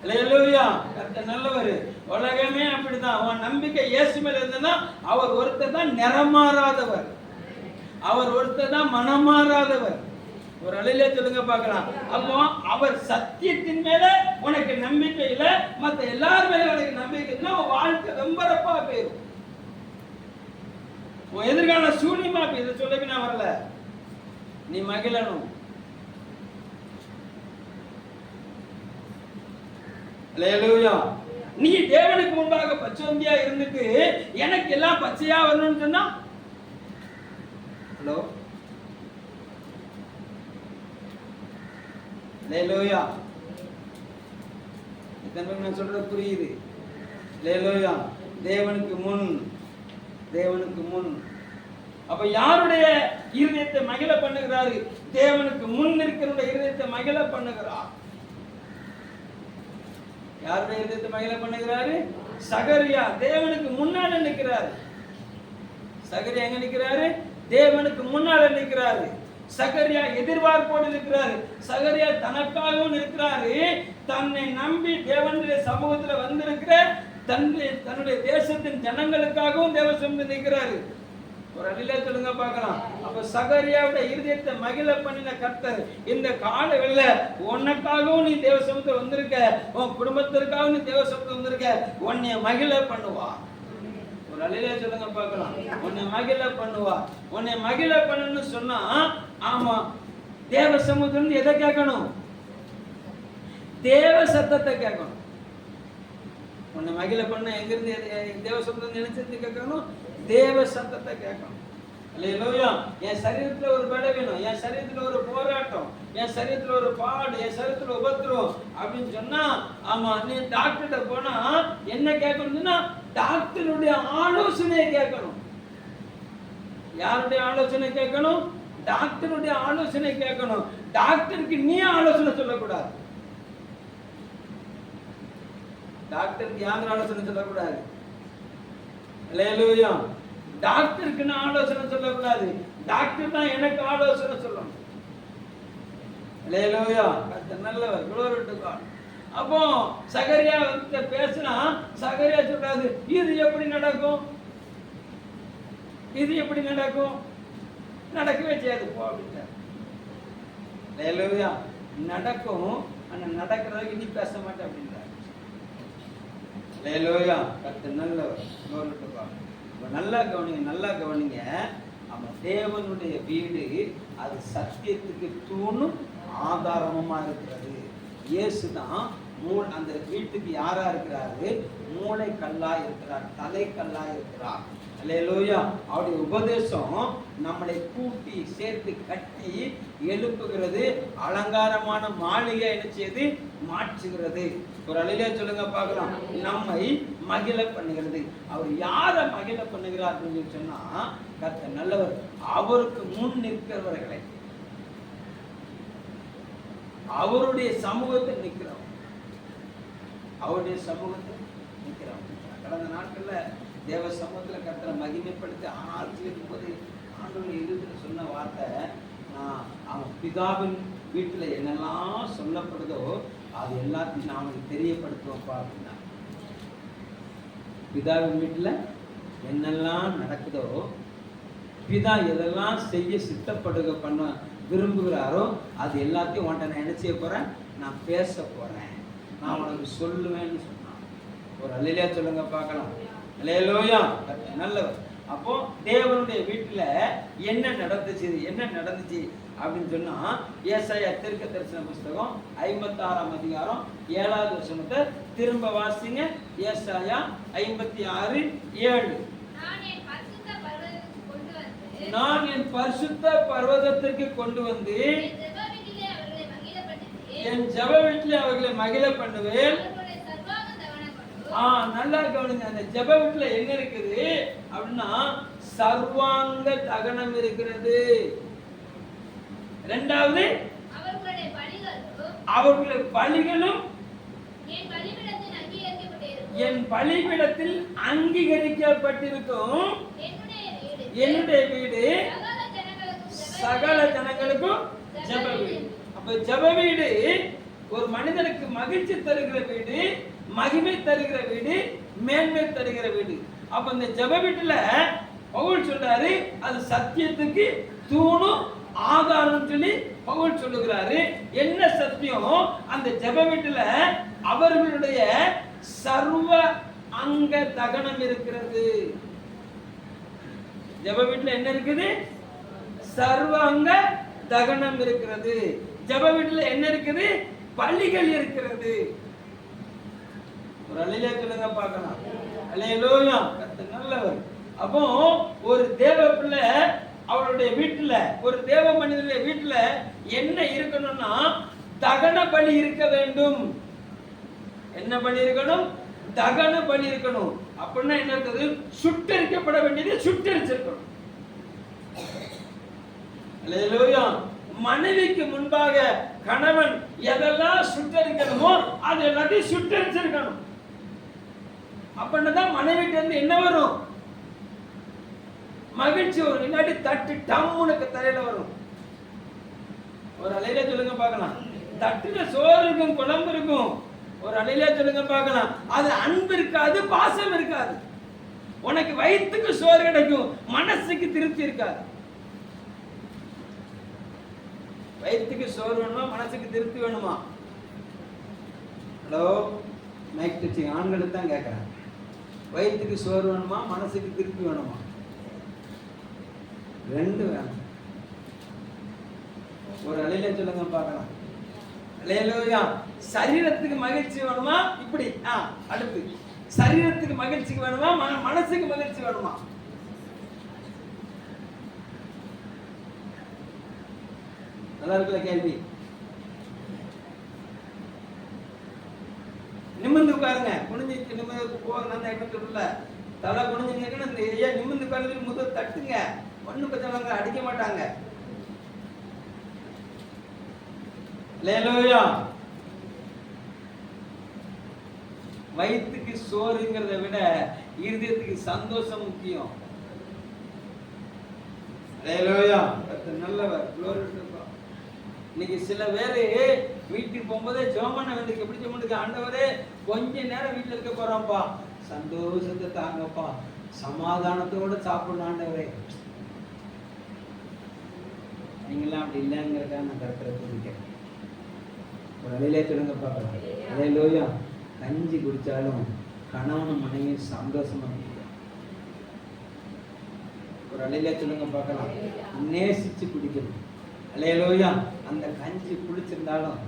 அல்லேலூயா, கர்த்தர் நல்லவர். உலகமே அப்படிதான். உன் நம்பிக்கை இயேசு மேல இருந்தனா அவர் ஒருத்தர் தான் நிறமாறாதவர், அவர் ஒருத்தர் தான் மனமாறாதவர். ஒரு அல்லேலூயா சொல்லுங்க பார்க்கலாம். அப்போ அவர் சத்தியத்தின் மேல உனக்கு நம்பிக்கை இல்ல, மத்த எல்லார் மேல உனக்கு நம்பிக்கை இருந்தா உன் வாழ்க்கை வெம்பரப்பா போயிடும். உன் எதிர்கால சூனியமா போய் சொல்லக்கு நான் வரல, நீ மகிழணும். அல்லேலூயா. நீ தேவனுக்கு முன்பாக பச்சோந்தியா இருந்துட்டு எனக்கு எல்லாம் பச்சையா வரணும்னு சொன்னா, ஹலோ, அல்லேலூயா, இதற்கு நான் சொல்றது புரியுது? அல்லேலூயா. தேவனுக்கு முன், தேவனுக்கு முன். அப்ப யாருடைய இருதயத்தை மகிழ பண்ணுகிறாரு? தேவனுக்கு முன் இருக்கிற இருதயத்தை மகிழ பண்ணுகிறார். யாருடைய இருதயத்தை மகிழ பண்ணுகிறாரு? சகரியா தேவனுக்கு முன்னால நிற்கிறாரு. சகரியா எங்க நிற்கிறாரு? தேவனுக்கு முன்னால நிற்கிறாரு. சகரியா எதிர்பார்ப்போடு இருக்கிறாரு. சகரியா தனக்காகவும் இருக்கிறாரு. தன்னை நம்பி தேவனுடைய சமூகத்துல வந்திருக்கிற தன்னுடைய தேசத்தின் ஜனங்களுக்காகவும் தேவ சமூகத்தில் நிற்கிறாரு. ஒரு அல்லேலூயா சொல்லுங்க பார்க்கலாம். அப்ப சகரியாவுடைய இருதயத்தை மகிழ பண்ணின கர்த்தர் இந்த காலவெளியில உனக்காகவும் நீ தேவ சமூகத்தில் வந்திருக்க, உன் குடும்பத்திற்காகவும் நீ தேவ சமூகத்தில் வந்திருக்க, உன்னை மகிழ பண்ணுவா. ஒரு அல்லேலூயா சொல்லுங்க பார்க்கலாம். உன்னை மகிழ பண்ணுவா. உன்னை மகிழ பண்ணணும்னு சொன்னா, ஆமா, தேவ சமூகத்துல எதை கேட்கணும்? தேவ சத்தத்தை கேட்கணும். உன்னை மகிழ பண்ண எங்கிருந்து தேவ சத்தத்தை நினைச்சது கேட்கணும்? தேவ சத்தத்தை கேட்கணும். அல்லேலூயா. என் சரீரத்துல ஒரு பலவீனம், என் சரீரத்துல ஒரு போராட்டம், என் சரீரத்துல ஒரு பாடு, என் சரீரத்துல உபத்திரம் அப்படின்னு சொன்னா, ஆமா, நீ டாக்டர்கிட்ட போனா என்ன கேட்கணும்னா டாக்டருடைய ஆலோசனையை கேட்கணும். யாருடைய ஆலோசனை கேட்கணும்? டாக்டருடைய ஆலோசனை கேட்கணும். டாக்டருக்கு நீ ஆலோசனை சொல்லக்கூடாது. டாக்டருக்கு யாரும் ஆலோசனை சொல்லக்கூடாது. அல்லேலூயா. டாக்டருக்கு நான் ஆலோசனை சொல்லக்கூடாது. டாக்டர் தான் எனக்கு ஆலோசனை சொல்லணும். அல்லேலூயா. கர்த்தர் நல்லவர். glory to God. அப்போ சகரியா பேசினா சகரியா சொல்றாரு, இது எப்படி நடக்கும்? இது எப்படி நடக்கும்? நடக்கவே செய்யாது போ அப்படின்றார். அல்லேலூயா. நடக்கும், ஆனா நடக்கிறதுக்கு இனி பேச மாட்டேன் அப்படின்றார். அல்லேலூயா. கர்த்தர் நல்லவர். glory to God. நல்லா கவனிங்க, நல்லா கவனிங்க. நம்ம தேவனுடைய வீடு அது சத்தியத்துக்கு தூணும் ஆதாரமா இருக்கிறது. இயேசு தான் அந்த வீட்டுக்கு யாரா இருக்கிறாரு? மூளை கல்லா இருக்கிறார், தலை கல்லா இருக்கிறார். அல்லேலூயா. அவருடைய உபதேசம் நம்மளை கூட்டி சேர்த்து கட்டி எழுப்புகிறது, அலங்காரமான மாளிகை என்ன செய்து மாற்றுகிறது. ஒரு அல்லேலூயா சொல்லுங்க பார்க்கலாம். நம்மை மகிழ பண்ணுகிறது. அவர் யாரை மகிழ பண்ணுகிறார் அப்படின்னு சொன்னா, கர்த்தர் நல்லவர். அவருக்கு முன் நிற்கிறவர்களை, அவருடைய சமூகத்தில் நிற்கிறோம், அவருடைய சமூகத்தில் நிற்கிறோம். கடந்த நாட்கள்ல தேவ சமூகத்துல கர்த்தரை மகிமைப்படுத்தி ஆராய்ச்சிக்கும் போது ஆண்டவர் இறுதியில் சொன்ன வார்த்தை, அவன் பிதாவின் வீட்டுல என்னெல்லாம் சொல்லப்படுதோ அது எல்லாத்தையும் நான் அவனுக்கு தெரியப்படுத்துவோம்ப்பா அப்படின்னா. பிதாவின் வீட்டுல என்னெல்லாம் நடக்குதோ, பிதா எதெல்லாம் செய்ய சித்தப்படுக பண்ண விரும்புகிறாரோ அது எல்லாத்தையும் உன்ட்ட நான் என்ன செய்ய போறேன்? நான் பேச போறேன், நான் உனக்கு சொல்லுவேன்னு சொன்னான். ஒரு அல்லேலூயா சொல்லுங்க பார்க்கலாம். அல்லேலூயா. நல்லவர். அப்போ தேவனுடைய வீட்டுல என்ன நடந்துச்சு, என்ன நடந்துச்சு? அப்படின்னு சொன்னா ஏசாயா தீர்க்க தரிசன புஸ்தகம் 56ஆம் அதிகாரம் 7வது வசனத்தை திரும்ப வாசிங்க. ஏசாயா 56:7. நான் என் பரிசுத்த பர்வதத்திற்கு கொண்டு வந்து என் ஜெப வீட்டிலே அவர்களை மகிழ பண்ணுவேன். நல்லா கவனிங்க. அந்த ஜெப வீட்டுல என்ன இருக்குது அப்படின்னா சர்வாங்க தகனம் இருக்கிறது. இரண்டாவது அவர்களுடைய பலிகளும் என் பலிபீடத்தில் அங்கீகரிக்கப்பட்டிருக்கும். என்னுடைய வீடு சகல ஜனங்களுக்கும் ஜெப வீடு. அப்ப ஜெப வீடு ஒரு மனிதனுக்கு மகிழ்ச்சி தருகிற வீடு, மகிமை தருகிற வீடு, மேன்மை தருகிற வீடு. அப்ப இந்த ஜெப வீட்டுல பவுல் சொல்றாரு அது சத்தியத்துக்கு தூணும் ஆதாரம் சொல்லி பவுல் சொல்லுகிறாரு. என்ன சத்தியம்? அந்த ஜெப வீட்டுல அவர்களுடைய சர்வ அங்க தகனம் இருக்கிறது. ஜெப வீட்டுல என்ன இருக்குது? சர்வ அங்க தகனம் இருக்கிறது. ஜெப வீட்டுல என்ன இருக்குது? பலிகள் இருக்கிறது. ஒரு அல்லேலூயா சொல்லுங்க பார்க்கலாம். அல்லேலூயா. கர்த்தர் நல்லவர். அப்போ ஒரு தேவ பிள்ளை அவருடைய வீட்டுல, ஒரு தேவ மனிதனுடைய வீட்டுல என்ன இருக்கணும்னா தகன பலி இருக்க வேண்டும். என்ன பலி இருக்கணும்? தகன பலி இருக்கணும். அப்படின்னா என்ன இருக்குது? சுட்டரிக்கப்பட வேண்டியது சுட்டரிச்சிருக்கணும். அல்லேலூயா. மனைவிக்கு முன்பாக கணவன் எதெல்லாம் சுட்டரிக்கணுமோ அது எல்லாத்தையும் சுட்டரிச்சிருக்கணும். அப்படின்னா மனைவிக்கு வந்து என்ன வரும்? மகிழ்ச்சி வரும். இல்லாட்டி தட்டு டம்முனுக்கு தலையில வரும். ஒரு அலையில சொல்லுங்க பார்க்கலாம். தட்டுல சோறு இருக்கும், குழம்பு இருக்கும். ஒரு அலையில சொல்லுங்க பார்க்கலாம். அது அன்பு இருக்காது, பாசம் இருக்காது. உனக்கு வயிற்றுக்கு சோறு கிடைக்கும், மனசுக்கு திருப்தி இருக்காது. வயிற்றுக்கு சோறு வேணுமா, மனசுக்கு திருப்தி வேணுமா? ஹலோ, மைக் டச்சிங் ஆண்களுக்கு தான் கேட்குறேன். வயிற்றுக்கு சோறு வேணுமா, மனசுக்கு திருப்தி வேணுமா? ரெண்டு வேணும். ஒரு அலையில சொல்லுங்க பார்க்கலாம். அல்லேலூயா. சரீரத்துக்கு மகிழ்ச்சி வேணுமா? இப்படி அடுத்து சரீரத்துக்கு மகிழ்ச்சிக்கு வேணுமா, மனசுக்கு மகிழ்ச்சி வேணுமா? நல்லா இருக்குல்ல கேள்வி? நிமிர்ந்து உட்காருங்க. குனிஞ்சு நிமிர்ந்து போக சொல்லல. தலை குனிஞ்சுங்க. நிமிர்ந்து உட்கார்ந்து முதல் தட்டுங்க. ஒண்ணு பச்சவங்க அடிக்க மாட்டாங்க. அல்லேலூயா. வயிற்றுக்கு சோறுங்கிறத விட இருதயத்துக்கு சந்தோஷம் முக்கியம். அல்லேலூயா. கர்த்தர் நல்லவர். glory to God. இன்னைக்கு சில பேரு வீட்டுக்கு போகும்போதே ஜெபமான வேண்டிக்கு எப்படி ஜெபம் ஆண்டவரே கொஞ்ச நேரம் வீட்டுல இருக்க போறோம்ப்பா, சந்தோஷத்தை தாங்கப்பா, சமாதானத்தோட சாப்பிடணும் ஆண்டவரே. நீங்களாம் அப்படி இல்லைங்கிறத நான் கருத்துல புரிஞ்சுக்கிறேன். ஒரு அலையிலே சொல்லுங்க பார்க்கலாம். அல்லேலூயா. கஞ்சி குடிச்சாலும் கணவனும் மனைவியும் சந்தோஷமா குடிக்கும். ஒரு அலையிலே சொல்லுங்க பார்க்கலாம். நேசிச்சு குடிக்கணும். அல்லேலூயா. அந்த கஞ்சி குடிச்சிருந்தாலும்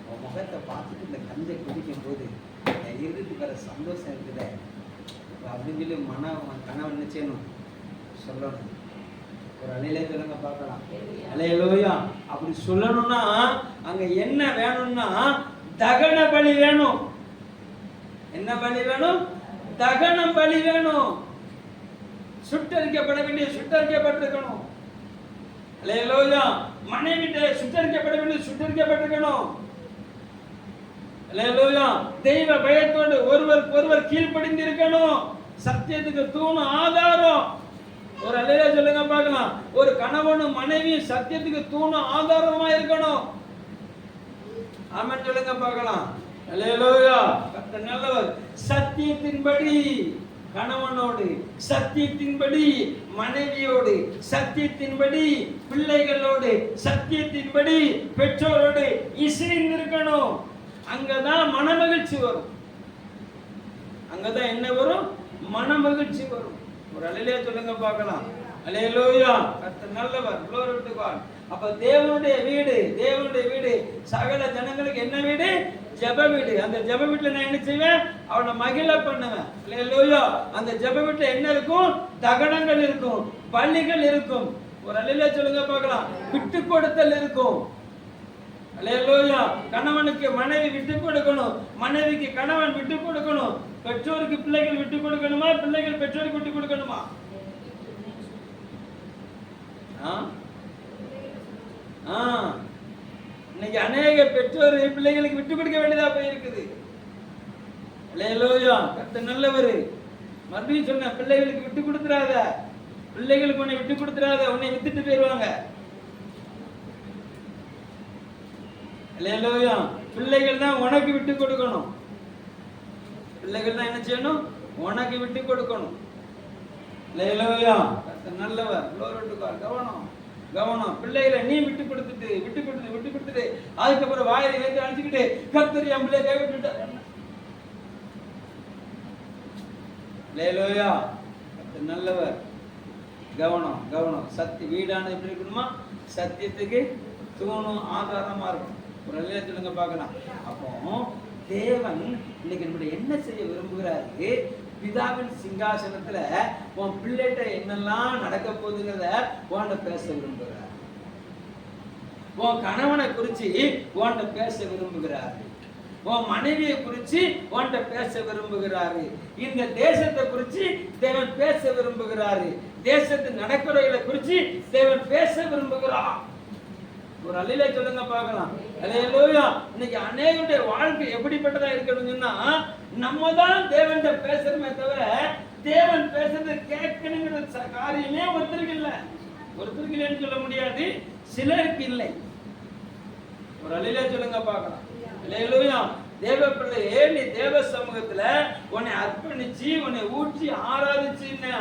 உன் முகத்தை பார்த்துட்டு இந்த கஞ்சை குடிக்கும் போது என் இறுதிக்கு வர சந்தோஷம் இருக்குதே அப்படின்னு சொல்லி கணவன் என்ன செய்யணும்? சொல்லணும். ஒரு அலையிலே சொல்லுங்க பார்க்கலாம். அல்லேலூயா. அப்படி சொல்லணும்னா அங்க என்ன வேணும்னா தகன பலி வேணும். என்ன பலி வேணும்? தகன பலி வேணும். சுட்டரிக்கப்பட வேண்டிய சுட்டரிக்கப்பட்டிருக்கணும். அல்லேலூயா. மனைவிட்ட சுட்டரிக்கப்பட வேண்டிய சுட்டரிக்கப்பட்டிருக்கணும். அல்லேலூயா. தெய்வ பயத்தோடு ஒருவர் கீழ்ப்படிந்து இருக்கணும். சத்தியத்துக்கு தூண் ஆதாரம். ஒரு அல்லேலூயா சொல்லுங்க பார்க்கலாம். ஒரு கணவனும் மனைவியும் சத்தியத்துக்கு தூண் ஆதாரமா இருக்கணும். ஆமென் சொல்லுங்க பார்க்கலாம். அல்லேலூயா. கர்த்தர் நல்லவர். சத்தியத்தின்படி கணவனோடு, சத்தியத்தின்படி மனைவியோடு, சத்தியத்தின்படி பிள்ளைகளோடு, சத்தியத்தின்படி பெற்றோரோடு இசைந்து இருக்கணும். அங்கதான் மனமகிழ்ச்சி வரும். அங்கதான் என்ன வரும்? மனமகிழ்ச்சி வரும். ஒரு அல்லேலூயா சொல்லுங்க பார்க்கலாம். அல்லேலூயா. கர்த்தர் நல்லவர். glory to God. அப்ப தேவனுடைய வீடு சகல ஜனங்களுக்கு என்ன வீடு? ஜெப வீடு. அந்த ஜெப வீட்டுல நான் என்ன செய்வேன்? அவனை மகிழ பண்ணுவேன். அல்லேலூயா. அந்த ஜெப வீட்டுல என்ன இருக்கும்? தகனங்கள் இருக்கும், பள்ளிகள் இருக்கும். ஒரு அல்லேலூயா சொல்லுங்க பார்க்கலாம். விட்டு கொடுத்தல் இருக்கும். அல்லேலூயா. கணவனுக்கு மனைவி விட்டு கொடுக்கணும், மனைவிக்கு கணவன் விட்டு கொடுக்கணும், பெற்றோருக்கு பிள்ளைகள் விட்டு கொடுக்கணுமா, பிள்ளைகள் பெற்றோருக்கு விட்டு கொடுக்கணுமா? இன்னைக்கு அநேக பெற்றோர் பிள்ளைகளுக்கு விட்டு கொடுக்க வேண்டியதா போயிருக்குது. அல்லேலூயா. கர்த்தர் நல்லவர். மறுபடியும் சொன்ன, பிள்ளைகளுக்கு விட்டு கொடுத்துறாத, பிள்ளைகளுக்கு உன்னை விட்டு கொடுத்துறாத, உன்னை வித்துட்டு போயிருவாங்க. அல்லேலூயா. பிள்ளைகள் தான் உனக்கு விட்டு கொடுக்கணும். பிள்ளைகள் தான் என்ன செய்யணும்? உனக்கு விட்டு கொடுக்கணும். அல்லேலூயா. கர்த்தர் நல்லவர். கவனம் கவனம். பிள்ளைகளை நீ விட்டு கொடுத்துட்டு அதுக்கப்புறம் வாயிலை வைத்து அடிச்சுக்கிட்டு கர்த்தர் என் பிள்ளைய கைவிட்டுட்டார். அல்லேலூயா. கர்த்தர் நல்லவர். கவனம் கவனம். வீடான எப்படி இருக்கணுமா? சத்தியத்துக்கு தூணும் ஆதாரமா இருக்கும். ஒரு நல்ல சொல்லுங்க பார்க்கலாம். அப்போ தேவன் இன்னைக்கு நம்முடைய என்ன செய்ய விரும்புகிறாரு? பிதாவின் சிங்காசனத்துல உன் பிள்ளைகிட்ட என்னெல்லாம் நடக்க போகுதுங்கிறத உன்கிட்ட பேச விரும்புகிறார். உன் கணவனை குறிச்சு உன்கிட்ட பேச விரும்புகிறாரு. உன் மனைவியை குறிச்சு உன்கிட்ட பேச விரும்புகிறாரு. இந்த தேசத்தை குறிச்சு தேவன் பேச விரும்புகிறாரு. தேசத்து நடக்கிறவர்களை குறிச்சு தேவன் பேச விரும்புகிறார். ஒரு அல்லேலூயா சொல்லுங்க பார்க்கலாம். அல்லேலூயா. இன்னைக்கு அநேகருடைய வாழ்க்கை எப்படிப்பட்டதா இருக்கணும்னா, நம்ம தான் தேவன்கிட்ட பேசணுமே தவிர தேவன் பேசுறது கேட்கணுங்கிற காரியமே ஒருத்தருக்கு இல்லைன்னு சொல்ல முடியாது, சிலருக்கு இல்லை. ஒரு அல்லேலூயா சொல்லுங்க பார்க்கலாம். அல்லேலூயா. தேவ பிள்ளையே, நீ தேவ சமூகத்துல உன்னை அர்ப்பணிச்சு உன்னை ஊற்றி ஆராதிச்சுன்னா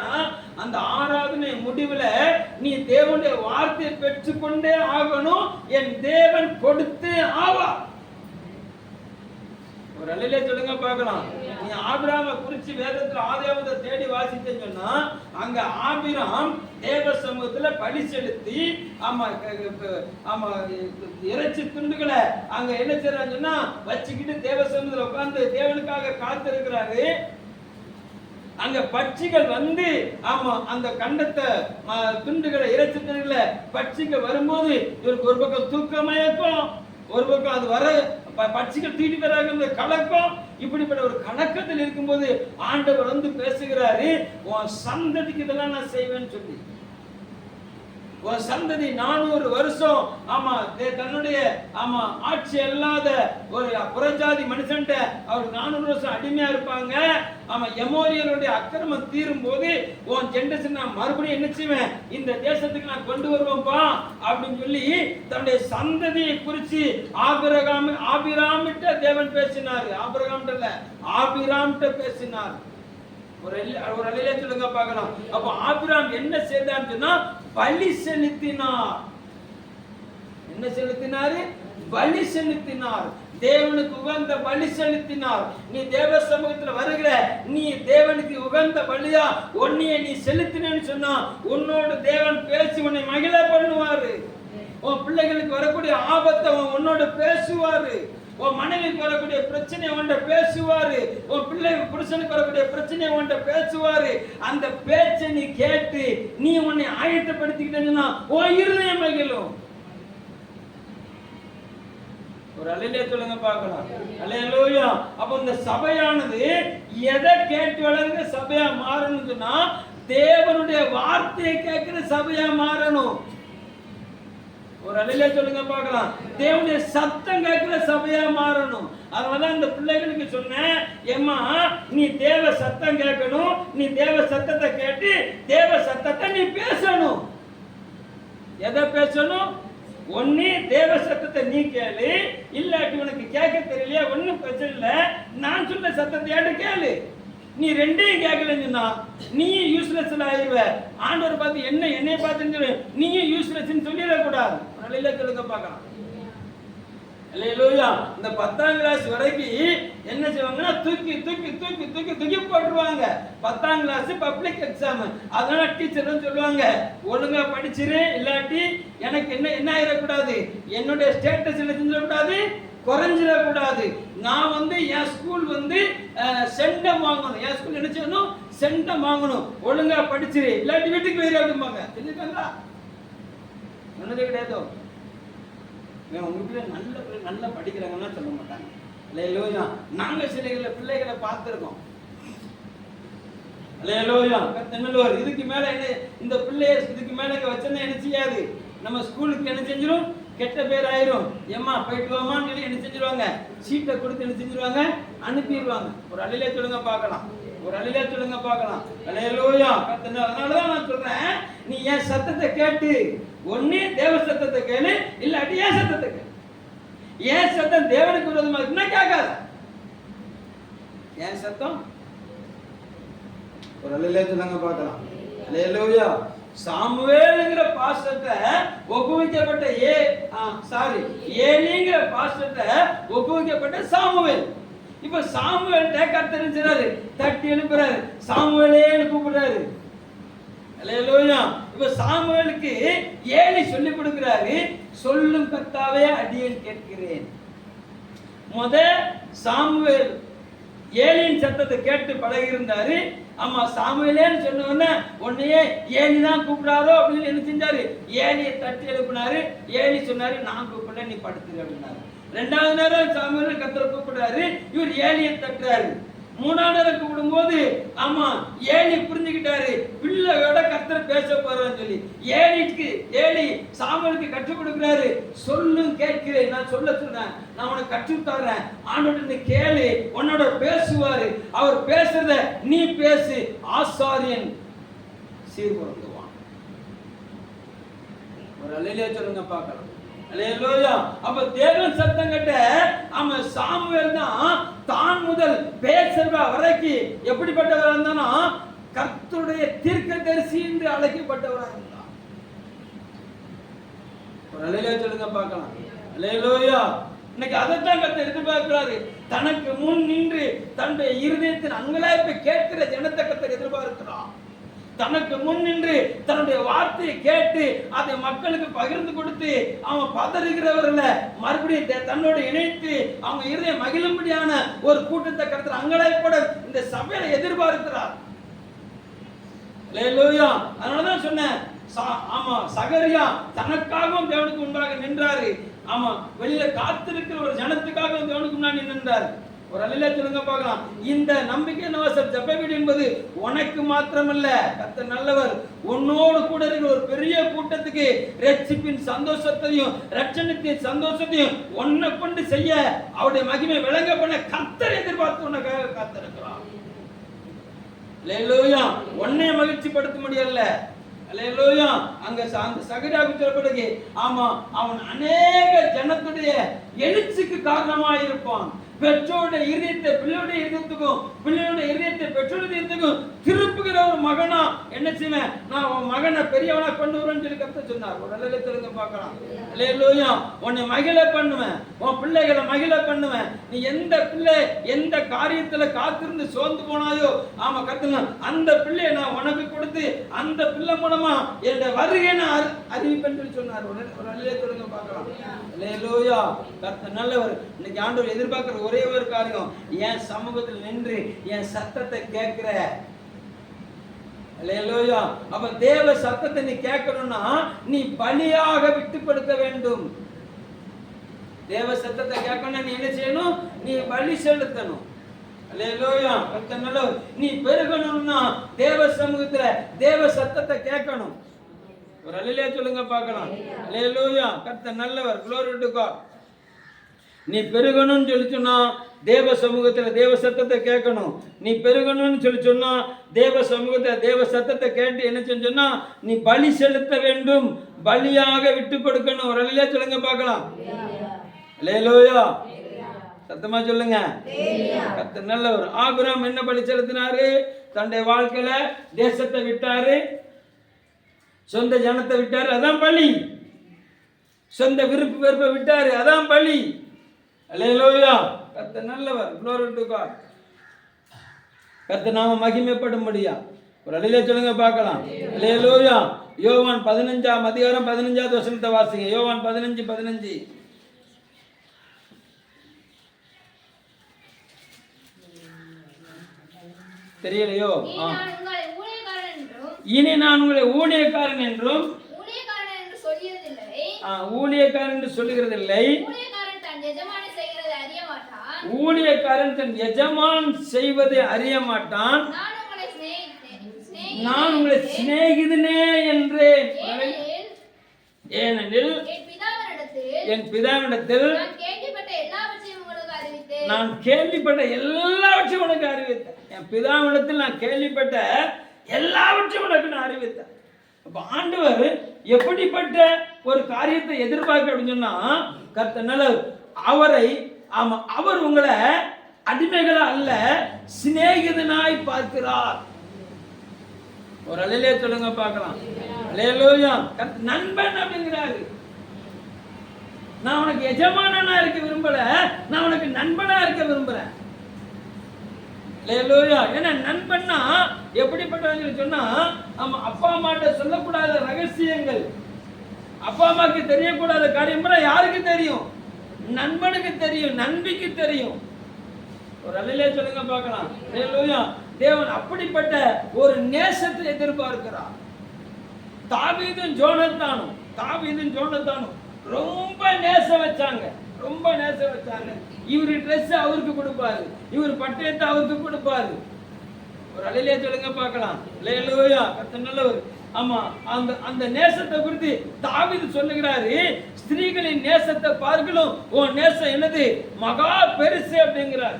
அந்த ஆராதனை முடிவுல நீ தேவனுடைய வார்த்தையை பெற்றுக்கொண்டே ஆகணும். என் தேவன் கொடுத்து ஆவா. ஒரு அல்லேலூயா சொல்லுங்க பார்க்கலாம். நீ ஆபிரகாமை குறிச்சு வேதத்துல ஆதியாகமத்தை தேடி வாசிச்சேன்னு சொன்னா, அங்க ஆபிரகாம் தேவ சமூகத்துல பலி செலுத்தி இறைச்சி துண்டுகளை அங்க என்ன செய்யறாங்கன்னா வச்சுக்கிட்டு தேவ சமூகத்துல உட்கார்ந்து தேவனுக்காக காத்திருக்கிறாரு. அங்க பட்சிகள் வந்து அந்த கண்டத்தை துண்டுகளை இறைச்சி துண்டுகளை பட்சிகள் வரும்போது இவருக்கு ஒரு பக்கம் தூக்கமயக்கம், ஒரு பக்கம் அது வர பட்சிகள் தீட்டி வராங்க கலக்கம். இப்படிப்பட்ட ஒரு கலக்கத்தில் இருக்கும்போது ஆண்டவர் வந்து பேசுகிறாரு, உன் சந்ததிக்கு இதெல்லாம் நான் செய்வேன்னு சொல்லி. உன் சந்ததி 400 வருஷம் தன்னுடைய ஆட்சி அல்லாத ஒரு புறஜாதி மனுஷன்ட்ட அவர் 400 வருஷம் அடிமையா இருப்பாங்க. எமோரியருடைய அக்கிரமம் தீரும் போது உன் ஜெனரேஷன் நான் மறுபடியும் என்ன செய்வேன்? இந்த தேசத்துக்கு நான் கொண்டு வருவேன்பா அப்படின்னு சொல்லி தன்னுடைய சந்ததியை குறித்து ஆபிராமிட்ட தேவன் பேசினார். ஆபிராமிட்ட பேசினார். ஒரு அல்லேலூயா சொல்லுங்க பார்க்கலாம். அப்ப ஆபிரகாம் என்ன செய்தான்னு சொன்னா பலி செலுத்தினார். என்ன செலுத்தினாரு? பலி செலுத்தினார். தேவனுக்கு உகந்த பலி செலுத்தினார். நீ தேவ சமூகத்துல வருகிற, நீ தேவனுக்கு உகந்த பலியா உன்னைய நீ செலுத்தினேன்னு சொன்னா உன்னோடு தேவன் பேசி உன்னை மகிழ பண்ணுவாரு. உன் பிள்ளைகளுக்கு வரக்கூடிய ஆபத்தை உன்னோடு பேசுவாரு. உன் மனைவிக்கு வரக்கூடிய பிரச்சனையை உன்கிட்ட பேசுவாரு. உன் பிள்ளை புருஷனுக்கு வரக்கூடிய பிரச்சனையை உன்கிட்ட பேசுவாரு. அந்த பேச்சை நீ கேட்டு நீ உன்னை ஆயத்தப்படுத்திக்கிட்டேன்னா உன் இருதயம் மகிழும். ஒரு அல்லேலூயா சொல்லுங்க பார்க்கலாம். அல்லேலூயா. அப்ப இந்த சபையானது எதை கேட்டு வளர்கிற சபையா மாறணும்னு சொன்னா தேவனுடைய வார்த்தையை கேட்கிற சபையா மாறணும். ஒரு அல்லேலூயா சொல்லுங்க பார்க்கலாம். தேவனுடைய சத்தம் கேட்கிற சபையா மாறணும். அதனால அந்த பிள்ளைகளுக்கு சொன்னேன், ஏம்மா நீ தேவ சத்தம் கேட்கணும். நீ தேவ சத்தத்தை கேட்டு தேவ சத்தத்தை நீ பேசணும். எதை பேசணும்? ஒன்னு தேவ சத்தத்தை நீ கேளு, இல்லாட்டி உனக்கு கேட்க தெரியலையா ஒன்னும் பிரச்சனை இல்லை, நான் சொன்ன சத்தத்தை கேளு. நீ ரெண்டையும் கேட்கலன்னா நீயும் யூஸ்லெஸ் ஆயிடுவ. ஆண்டவர் பார்த்து என்னைய பார்த்து நீயும் யூஸ்லெஸ் சொல்லிடக்கூடாது. நல்ல சொல்லுங்க பார்க்கலாம். அல்லேலூயா. இந்த 10ஆம் கிளாஸ் வரைக்கும் என்ன செய்வாங்கன்னா தூக்கி தூக்கி தூக்கி தூக்கி தூக்கி போட்டுருவாங்க. 10ஆம் கிளாஸ் பப்ளிக் எக்ஸாம். அதனால டீச்சர் சொல்லுவாங்க, ஒழுங்கா படிச்சிரு, இல்லாட்டி எனக்கு என்ன ஆயிடக்கூடாது, என்னுடைய ஸ்டேட்டஸ் என்ன செஞ்சிடக்கூடாது, குறைஞ்சிடக்கூடாது. நான் என் ஸ்கூல் செண்டம் வாங்கணும், என் ஸ்கூல் என்ன செய்யணும், செண்டம் வாங்கணும், ஒழுங்கா படிச்சிரு, இல்லாட்டி வீட்டுக்கு போயிரு அப்படிம்பாங்க. தெரிஞ்சுக்கங்களா? சொன்னதே கிடையாது. உங்க பிள்ளை நல்லா படிக்கிறாங்கன்னா சொல்ல மாட்டாங்க. அல்லேலூயா. நாங்க சில பிள்ளைகளை பார்த்திருக்கோம். அல்லேலூயா. கர்த்தர் இதுக்கு மேல என்ன, இந்த பிள்ளைய இதுக்கு மேல வச்சா என்ன செய்யாது, நம்ம ஸ்கூலுக்கு என்ன செஞ்சிரும், கெட்ட பேர் ஆயிரும். ஏமா போயிட்டு வாமான்னு சொல்லி என்ன செஞ்சிருவாங்க, சீட்டை கொடுத்து என்ன செஞ்சிருவாங்க, அனுப்பிடுவாங்க. ஒரு அழிலே சொல்லுங்க பார்க்கலாம், ஒரு அழிலே சொல்லுங்க பார்க்கலாம். அல்லேலூயா. கர்த்தர் அதனாலதான் நான் சொல்றேன், நீ என் சத்தத்தை கேட்டு, ஒண்ணு தேவ சத்தத்தை கேளு, இல்லாட்டி ஏன் சத்தத்தை கேளு. ஏன் சத்தம் தேவனுக்கு விரோதமா இருக்குன்னா கேட்காத. ஏன் சத்தம் ஒரு அழிலே சொல்லுங்க பார்க்கலாம். அல்லேலூயா. சாமுவேல்ங்கிற பாஸ்டர்ட்ட ஒப்புவிக்கப்பட்ட ஏலிங்கிற பாஸ்டர்ட்ட ஒப்புவிக்கப்பட்ட சாமுவேல். இப்ப சாமுவேல் கர்த்தர் தெரிஞ்சாரு, தட்டி எழுப்புறாரு, சாமுவேலேன்னு கூப்பிடுறாரு. அல்லேலூயா. இப்ப சாமுவேலுக்கு ஏலி சொல்லி கொடுக்கிறாரு, சொல்லும் கர்த்தாவே அடியேன் கேட்கிறேன். சாமுவேல் ஏலியின் சத்தத்தை கேட்டு பழகி இருந்தாரு. ஆமா, சாமுவேலேன்னு சொன்ன உடனே உன்னையே ஏலி தான் கூப்பிடாரோ அப்படின்னு என்ன செஞ்சாரு, ஏலியை தட்டி எழுப்பினாரு. ஏலி சொன்னாரு, நான் கூப்பிட, நீ படுத்துரு அப்படின்னாரு. 2வது நேரம் சாமுவேல் கர்த்தர் கூப்பிடுறாரு, இவர் ஏலியை தட்டுறாரு. 3வது நேரம் கூப்பிடும் போது ஆமா ஏலி புரிஞ்சுக்கிட்டாரு, பிள்ளையோட கர்த்தர் பேச போறான்னு சொல்லி ஏலி சாமுவேலுக்கு கற்றுக் கொடுக்கிறாரு. சொல்லும் கேட்கிறேன், நான் சொல்றேன், நான் உனக்கு கற்றுத் தர்றேன், ஆண்டவர்ட்ட கேளு, உன்னோட பேசுவாரு, அவர் பேசுறத நீ பேசு, ஆசாரியன் சீர்பொருந்துவான். ஒரு அல்லேலூயா சொல்லுங்க பார்க்கலாம். அல்லேலூயா. அப்ப தேவன் சத்தம் கேட்ட அவன் சாமுவேல் தான் முதல் பேசர்வா வரைக்கும் எப்படிப்பட்டவரா இருந்தானா, கர்த்தருடைய தீர்க்கதரிசி என்று அழைக்கப்பட்டவரா இருந்தான். ஒரு அல்லேலூயா சொல்லுங்க பார்க்கலாம். அல்லேலூயா. இன்னைக்கு அதைத்தான் கர்த்தர் எதிர்பார்க்கிறாரு. தனக்கு முன் நின்று தன்னுடைய இருதயத்தின் அங்கலாய்ப்பை கேட்கிற ஜனத்தை கர்த்தர் எதிர்பார்க்கிறான். தனக்கு முன் நின்று தன்னுடைய வார்த்தையை கேட்டு அதை மக்களுக்கு பகிர்ந்து கொடுத்து அவன் பதறுகிறவர்கள மறுபடியும் தன்னோட இணைத்து அவங்க இருதயம் மகிழும்படியான ஒரு கூட்டத்தை கர்த்தர் அங்கலாய்ப்போட இந்த சபையில எதிர்பார்க்கிறார். அல்லேலூயா. அதனாலதான் சொன்னேன், ஆமா சகரியா தனக்காகவும் தேவனுக்கு முன்பாக நின்றாரு. ஆமா, வெளியில காத்திருக்கிற ஒரு ஜனத்துக்காக தேவனுக்கு முன்னாடி நின்றாரு. ஒரு அல்லேலூயா சொல்லுங்க பார்க்கலாம். இந்த நம்பிக்கை நவசர் ஜெப வீடு என்பது உனக்கு மாத்திரமல்ல, கர்த்தர் நல்லவர், உன்னோடு கூட இருக்கிற ஒரு பெரிய கூட்டத்துக்கு ரட்சிப்பின் சந்தோஷத்தையும் ரட்சணத்தின் சந்தோஷத்தையும் ஒன்னை கொண்டு செய்ய அவருடைய மகிமை விளங்க பண்ண கர்த்தர் எதிர்பார்த்து உனக்காக காத்திருக்கிறார். அல்லேலூயா. உன்னை மகிழ்ச்சி படுத்த முடியல. அல்லேலூயா. அங்க சகரியாவுக்கு சொல்லப்படுது, ஆமா அவன் அநேக ஜனத்துடைய எழுச்சிக்கு காரணமா இருப்பான். பெற்றோருடைய இதயத்தை பிள்ளையுடைய இதயத்துக்கும், பிள்ளையுடைய இதயத்தை பெற்றோருடைய இதயத்துக்கும் திருப்புகிற ஒரு மகனா என்ன செய்வேன், நான் உன் மகனை பெரியவனா கொண்டு வருவேன்னு சொல்லி கர்த்தர் சொன்னார். ஒரு அல்லேலூயா சொல்லுங்க பார்க்கலாம். அல்லேலூயா. உன்னை மகிழ பண்ணுவேன், உன் பிள்ளைகளை மகிழ பண்ணுவேன். நீ எந்த பிள்ளை எந்த காரியத்துல காத்திருந்து சோர்ந்து போனாயோ, ஆமா கர்த்தர் அந்த பிள்ளையை நான் உனக்கு கொடுத்து அந்த பிள்ளை மூலமா என்னுடைய வருகை நான் அறிவிப்பேன் சொல்லி சொன்னார். ஒரு அல்லேலூயா சொல்லுங்க பார்க்கலாம். அல்லேலூயா. கர்த்தர் நல்லவர். இன்னைக்கு ஆண்டவர் எதிர்பார்க்கிற ஒரே ஒரு காரியம், என் சமூகத்தில் நின்று என் சத்தத்தை கேட்கிற. அல்லேலூயா. அப்ப தேவ சத்தத்தை நீ கேட்கணும்னா நீ பலியாக விட்டு கொடுக்க வேண்டும். தேவ சத்தத்தை கேட்கணும்னா நீ என்ன செய்யணும், நீ பலி செலுத்தணும். அல்லேலூயா. கர்த்தர் நல்லவர். நீ பெருகணும்னா தேவ சமூகத்துல தேவ சத்தத்தை கேட்கணும். ஒரு அல்லேலூயா சொல்லுங்க பார்க்கலாம். அல்லேலூயா. கர்த்தர் நல்லவர். glory to God. நீ பெருகணும்னு சொல்லி சொன்னா தேவ சமூகத்துல தேவ சத்தத்தை கேட்கணும். நீ பெருகணும்னு சொல்லி சொன்னா தேவ சமூகத்துல தேவ சத்தத்தை கேட்டு என்ன செஞ்சோன்னா நீ பலி செலுத்த வேண்டும், பலியாக விட்டு கொடுக்கணும். ஒரு அல்லேலூயா சொல்லுங்க பார்க்கலாம். அல்லேலூயா. சத்தமா சொல்லுங்க. கர்த்தர் நல்லவர். ஆபிரகாம் என்ன பலி செலுத்தினாரு, தன்னுடைய வாழ்க்கையில தேசத்தை விட்டாரு, சொந்த ஜனத்தை விட்டாரு, அதான் பலி. சொந்த விருப்ப வெறுப்பை விட்டாரு, அதான் பலி. அல்லேலூயா. கர்த்தர் நல்லவர். glory to God. கர்த்தர் நாம மகிமைப்படும்படியா ஒரு அல்லேலூயா சொல்லுங்க பார்க்கலாம். அல்லேலூயா. யோவான் 15ஆம் அதிகாரம் 15வது வசனத்தை வாசிங்க. யோவான் 15:15. தெரியலையோ? இனி நான் உங்களை ஊழியக்காரன் என்றும் ஊழியக்காரன் என்று சொல்லுகிறதில்லை. ஊழியக்காரன் தன் எஜமான் செய்வதை அறிய மாட்டான். நான் உங்களை சிநேகிதனே என்றேன். ஏனெனில் என் பிதாவினிடத்தில் நான் கேள்விப்பட்ட எல்லாவற்றையும் உனக்கு அறிவித்தேன். என் பிதாவினிடத்தில் நான் கேள்விப்பட்ட எல்லாவற்றையும் உனக்கு நான் அறிவித்தேன். அப்ப ஆண்டவர் எப்படிப்பட்ட ஒரு காரியத்தை எதிர்பார்க்க அப்படின்னு சொன்னா, கர்த்தர் நல்லவர். அவரை அவர் உங்களை அடிமைகளா அல்ல, சிநேகிதனாய் பார்க்கிறார். ஒரு அல்லேலூயா சொல்லுங்க பார்க்கலாம். அல்லேலூயா. நண்பன் அப்படிங்கிறாரு. நான் உனக்கு எஜமானனா இருக்க விரும்பல, நான் உனக்கு நண்பனா இருக்க விரும்புறேன். அல்லேலூயா. ஏன்னா நண்பன்னா எப்படிப்பட்டவங்க சொன்னா, அப்பா அம்மாட்ட சொல்லக்கூடாத ரகசியங்கள், அப்பா அம்மாக்கு தெரியக்கூடாத காரியம் யாருக்கு தெரியும்? நண்பனுக்கு தெரியும், நண்பிக்கு தெரியும். ஒரு அல்லேலூயா சொல்லுங்க பார்க்கலாம். அல்லேலூயா. தேவன் அப்படிப்பட்ட ஒரு நேசத்தை எதிர்பார்க்கிறார். தாவீதும் ஜோனத்தானும் ரொம்ப நேசம் வச்சாங்க, ரொம்ப நேசம் வச்சாங்க. இவரு ட்ரெஸ் அவருக்கு கொடுப்பாரு, இவர் பட்டயத்தை அவருக்கு கொடுப்பாரு. ஒரு அல்லேலூயா சொல்லுங்க பார்க்கலாம். அல்லேலூயா. கர்த்தர் நல்லவர். ஆமா, அந்த நேசத்தை குறித்து தாவீது சொல்லுகிறாரு, ஸ்திரீகளின் நேசத்தை பார்க்கலும் உன் நேசம் என்னது மகா பெருசு அப்படிங்கிறார்.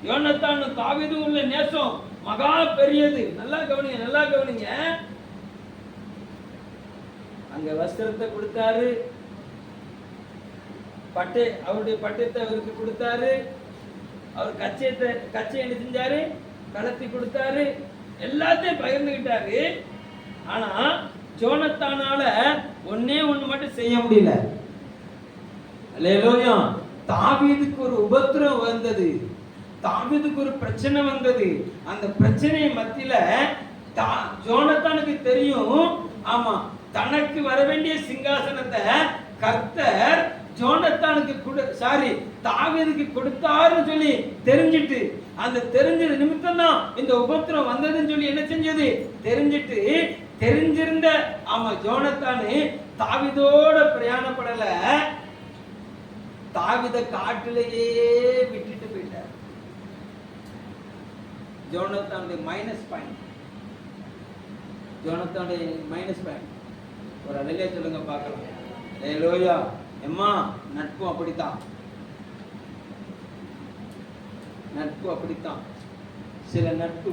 யோனத்தானும் தாவீதும் உள்ள நேசம் மகா பெரியது. நல்லா கவனிங்க. அங்க வஸ்திரத்தை கொடுத்தாரு, அவருடைய பட்டயத்தை அவருக்கு கொடுத்தாரு, அவர் கச்சை என்ன செஞ்சாரு, கலத்தி கொடுத்தாரு, எல்லாத்தையும் பகிர்ந்துகிட்டாரு. ஆனா ஜோனத்தானால ஒண்ணே ஒண்ணு மட்டும் செய்ய முடியல. அல்லேலூயா. தாவீதுக்கு ஒரு உபத்திரம் வந்தது, தாவீதுக்கு ஒரு பிரச்சனை வந்தது. அந்த பிரச்சனை மத்தியில ஜோனத்தானுக்கு தெரியும், ஆமா, தனக்கு வர வேண்டிய சிங்காசனத்தை கர்த்தர் தாவீதுக்கு கொடுத்தாருன்னு சொல்லி தெரிஞ்சிட்டு, அந்த தெரிஞ்சது நிமித்தம் தான் இந்த உபத்திரம் வந்ததுன்னு சொல்லி என்ன செஞ்சது தெரிஞ்சிட்டு, தெரிஞ்சிருந்த ஜோனத்தானு தாவீதோட பிரயாணப்படல, தாவீத காட்டிலேயே விட்டுட்டு போயிட்டார். ஜோனத்தானுடைய மைனஸ் பாயிண்ட். ஒரு அல்லேலூயா சொல்லுங்க பார்க்கலாம். அல்லேலூயா. எம்மா, நட்பு அப்படித்தான். சில நட்பு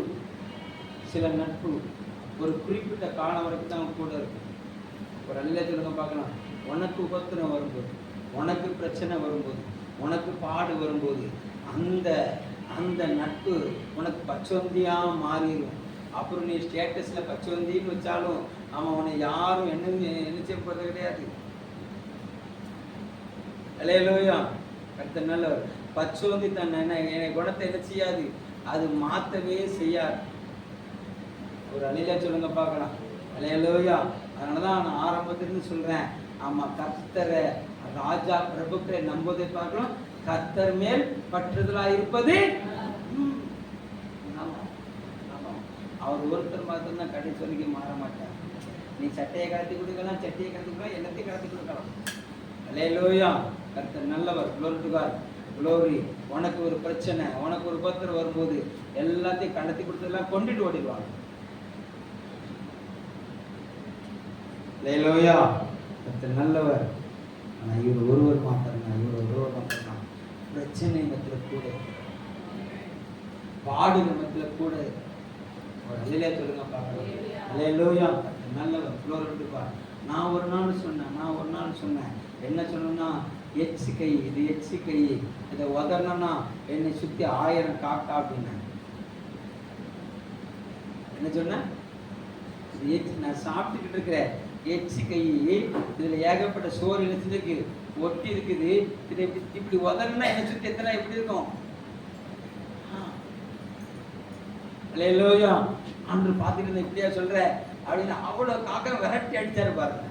ஒரு குறிப்பிட்ட காலம் வரைக்கும் தான் கூட இருக்கு. ஒரு அல்லேலூயா சொல்லுங்க பார்க்கலாம். உனக்கு உபத்திரம் வரும்போது, உனக்கு பிரச்சனை வரும்போது, உனக்கு பாடு வரும்போது, அந்த நட்பு உனக்கு பச்சொந்தியா மாறிடும். அப்புறம் நீ ஸ்டேட்டஸ்ல பச்சொந்தின்னு வச்சாலும் உன்னை யாரும் என்ன செய்ய போறது கிடையாது. அல்லேலூயா. கர்த்தர் நல்லவர். பச்சோந்தி என் குணத்தை என்ன செய்யாது, அது மாத்தவே செய்யாது. ஒரு அல்லேலூயா சொல்லுங்க பார்க்கலாம். அல்லேலூயா. அதனாலதான் நான் ஆரம்பத்திலிருந்து சொல்றேன், கர்த்தரை ராஜா பிரபுக்களை நம்புவதை பார்க்கலாம், கர்த்தர் மேல் பற்றுதலா இருப்பது. அவர் ஒருத்தர் மாத்திரம் கடைசி வரைக்கும் மாற மாட்டார். நீ சட்டையை கலத்தி கொடுக்கலாம், எல்லாத்தையும் கலத்தி கொடுக்கலாம். அல்லேலூயா. கர்த்தர் நல்லவர். glory to God. glory. உனக்கு ஒரு பிரச்சனை, உனக்கு ஒரு பத்திரம் வரும்போது எல்லாத்தையும் கடத்தி கொடுத்ததெல்லாம் கொண்டுட்டு ஓடிடுவாங்க. அல்லேலூயா. கர்த்தர் நல்லவர். ஆனா இவர் ஒருவர் மாத்திரம் பிரச்சனை மத்தியில் கூட, பாடு மத்தியில் கூட ஒரு அல்லேலூயா சொல்லுங்க பார்க்கலாம். அல்லேலூயா. கர்த்தர் நல்லவர். glory to God. நான் ஒரு நாள் சொன்னேன் என்ன சொன்னா, எச்சிக்கை இதை உதறனா என்னை சுத்தி 1000 காக்கா அப்படின்னு என்ன சொன்ன. நான் சாப்பிட்டுக்கிட்டு இருக்கிறேன், எச்சி கை, இதுல ஏகப்பட்ட சோறு இணைச்சிருக்கு, ஒட்டி இருக்குது. இது இப்படி உதறனா என்ன சுத்தி எத்தனை எப்படி இருக்கும்? அல்லேலூயா. அன்று பார்த்துட்டு இப்படியா சொல்ற அப்படின்னு அவ்வளவு காக்கா விரட்டி அடிச்சாரு பாருங்க.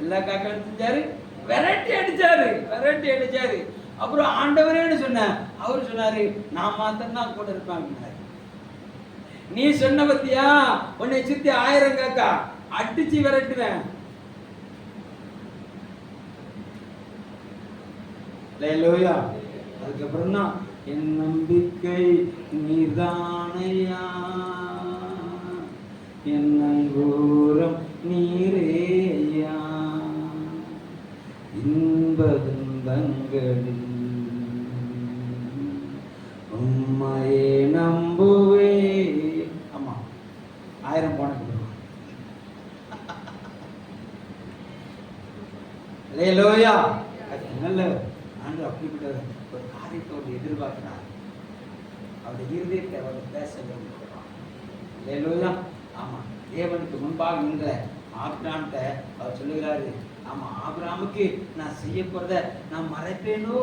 எல்லா காக்கா செஞ்சாரு, விரட்டி அடிச்சாரு. அப்புறம் ஆண்டவரேன்னு சொன்ன, அவரு சொன்னாரு நான் மாத்திரம் தான் கூட இருப்பாங்க. நீ சொன்ன பத்தியா, உன்னை சுத்தி 1000 காக்கா அடிச்சு விரட்டுவேன். அல்லேலூயா. அதுக்கப்புறம் தான் என் நம்பிக்கை நீதானையா, என் நங்கூரம் நீரேயா, இன்பதுன்பங்களில் உம்மையே நம்புவே. ஆமா, 1000 போனக்கு அல்லேலூயா. நல்ல ஆண்டு அப்படிப்பட்ட ஒரு காரியத்தோடு எதிர்பார்க்கிறார். அவருடைய இருதயத்தை அவர் பேச விரும்புகிறார். அல்லேலூயா. ஆமா, தேவனுக்கு முன்பாக நின்ற ஆபிரகாம்கிட்ட அவர் சொல்லுகிறாரு, ஆமா ஆபிரகாமுக்கு நான் செய்ய போறத நான் மறைப்பேனோ.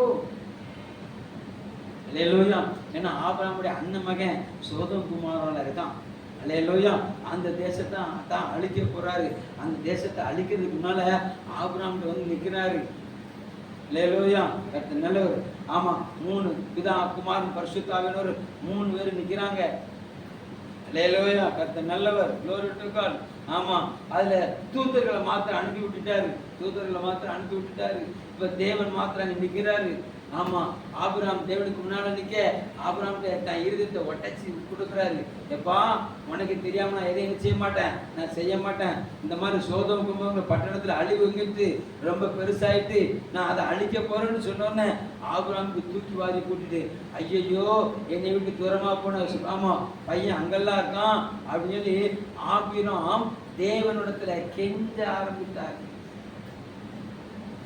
அல்லேலூயா. ஏன்னா ஆபிரகாமுடைய அண்ணன் மகன் சோதம் குமாரோட இருக்கான். அல்லேலூயா. அந்த தேசத்தை தான் அழிக்க போறாரு. அந்த தேசத்தை அழிக்கிறதுக்கு முன்னால ஆபிரகாம்கிட்ட வந்து நிற்கிறாரு. அல்லேலூயா. கர்த்தர் நல்லவர். ஆமா, 3 பிதா குமாரன் பரிசுத்த ஆவியானவர் 3 பேர் நிக்கிறாங்க. அல்லேலூயா. கர்த்தர் நல்லவர். glory to God. ஆமா, அதுல தூதர்களை மாத்திரம் அனுப்பி விட்டுட்டாரு. இப்ப தேவன் மாத்திரம் அங்க நிக்கிறாரு. ஆமா, ஆபிரகாம் தேவனுக்கு முன்னால நிக்க ஆபிரகாம்கிட்ட தன் இருதயத்தை ஒட்டச்சி கொடுக்குறாரு. எப்பா, உனக்கு தெரியாம நான் எதையும் செய்ய மாட்டேன், நான் செய்ய மாட்டேன். இந்த மாதிரி சோதம் கும்பல பட்டணத்துல அழிவுங்கிட்டு ரொம்ப பெருசாயிட்டு நான் அதை அழிக்க போறேன்னு சொன்னோன்னே ஆபிரகாமுக்கு தூக்கி வாரி கூட்டிட்டு, ஐயையோ என்னை விட்டு தூரமா போன ஆமா பையன் அங்கெல்லாம் இருக்கான் அப்படின்னு சொல்லி ஆபிரகாம் தேவனிடத்துல கெஞ்ச ஆரம்பித்தார்.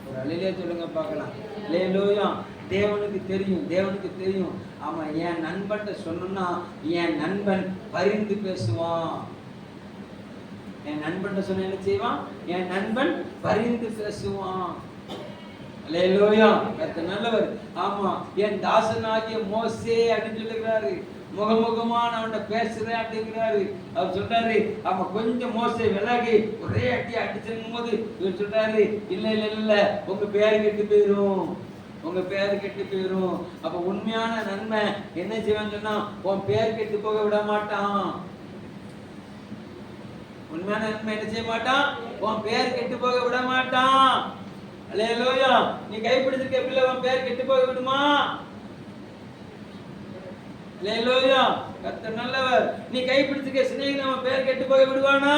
ஒரு அழிலே சொல்லுங்க பார்க்கலாம். அல்லேலூயா. தேவனுக்கு தெரியும். ஆமா, என் நண்பன் சொன்னா என் நண்பன் பரிந்து பேசுவான். என் நண்பன் சொன்ன என்ன செய்வான்? என் நண்பன் பரிந்து பேசுவான். அல்லேலூயா. கர்த்தர் நல்லவர். ஆமா, என் தாசனாகிய மோசே அப்படின்னு சொல்லுகிறாரு. முகமுகமா நான் பேசுறேன் அப்படிங்கிறாரு. அவர் சொல்றாரு, ஆமா கொஞ்சம் மோசே விலகி ஒரே அடி அடிச்சிருக்கும் போது இவர் சொல்றாரு, இல்ல உங்க பேரு கெட்டு போயிரும். அப்ப உண்மையான நன்மை என்ன செய்வான்னு சொன்னா உன் பேர் கெட்டு போக விட மாட்டான். உண்மையான நன்மை என்ன செய்ய மாட்டான்? உன் பேர் கெட்டு போக விட மாட்டான். அல்லேலூயா. நீ கைப்பிடிச்சிருக்க பிள்ளை உன் பேர் கெட்டு போக விடுமா? அல்லேலூயா. கர்த்தர் நல்லவர். நீ கைப்பிடிச்சிருக்க சிநேகிதன் உன் பேர் கெட்டு போக விடுவானா?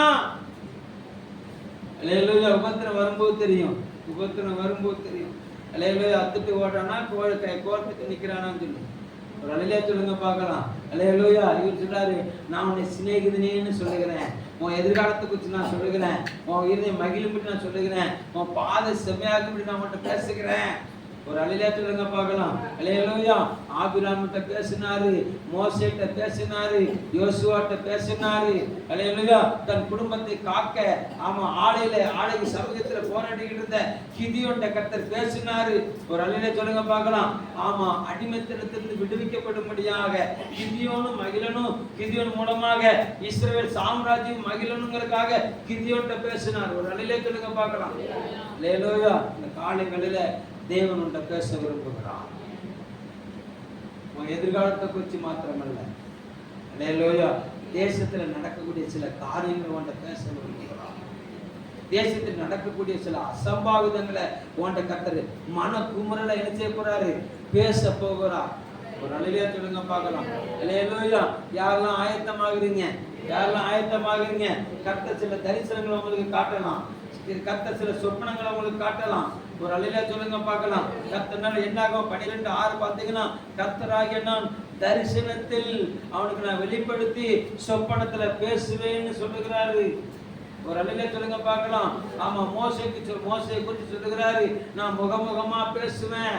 அல்லேலூயா. உபத்திரம் வரும்போது தெரியும். அல்லேலூயா. அத்துட்டு ஓடுறானா கோர்த்துட்டு நிக்கிறானான்னு சொல்லி ஒரு அலையிலே சொல்லுங்க பார்க்கலாம். அல்லேலூயா. இவர் சொல்றாரு, நான் உன்னை சிநேகிதனேன்னு சொல்லுகிறேன். உன் எதிர்காலத்தை குறித்து நான் சொல்லுகிறேன். உன் இருதயம் மகிழும்படி நான் சொல்லுகிறேன். உன் பாதை செம்மையாகும்படி நான் உன்கிட்ட பேசுகிறேன். ஒரு அலையிலே சொல்லுங்க பார்க்கலாம். அல்லேலூயா. ஆபிரகாம்கிட்ட பேசினாரு, மோசேட்ட பேசினாரு, யோசுவாட்ட பேசினாரு. அல்லேலூயா. தன் குடும்பத்தை காக்க ஆமா ஆலைக்கு சமூகத்துல போராடிக்கிட்டு இருந்த கிதியோன்ட கர்த்தர் பேசினாரு. ஒரு அலையிலே சொல்லுங்க பார்க்கலாம். ஆமா, அடிமைத்தனத்திலிருந்து விடுவிக்கப்படும்படியாக கிதியோன் மூலமாக இஸ்ரவேல் சாம்ராஜ்யம் மகிழனுங்கிறதுக்காக கிதியோன்ட்ட பேசினார். ஒரு அலையிலே சொல்லுங்க பார்க்கலாம். அல்லேலூயா. இந்த காலங்களில தேவன் உன்னை பேச விரும்புகிறான். உன் எதிர்காலத்தை குறித்து மாத்திரமல்ல, அல்லேலூயா, தேசத்துல நடக்கக்கூடிய சில காரியங்கள் உன்னை பேச விரும்புகிறான். தேசத்தில் நடக்கக்கூடிய சில அசம்பாவிதங்களை உன்னை கர்த்தர் மன குமுறல என்ன செய்ய போறாரு? பேச போகிறார். ஒரு அலையிலே சொல்லுங்க பார்க்கலாம். அல்லேலூயா. யாரெல்லாம் ஆயத்தமாகுறீங்க? கர்த்தர் சில தரிசனங்களை உங்களுக்கு காட்டலாம். கர்த்தர் சில சொப்பனங்களை உங்களுக்கு காட்டலாம். ஒரு அலையில சொல்லுங்க பார்க்கலாம். கர்த்தர்னால என்னாகும்? 12:6 பார்த்தீங்கன்னா, கர்த்தராகிய நான் தரிசனத்தில் அவனுக்கு நான் வெளிப்படுத்தி சொப்பனத்துல பேசுவேன்னு சொல்லுகிறாரு. ஒரு அலையில சொல்லுங்க பார்க்கலாம். ஆமா, மோசையை குறித்து சொல்லுகிறாரு, நான் முகமுகமா பேசுவேன்.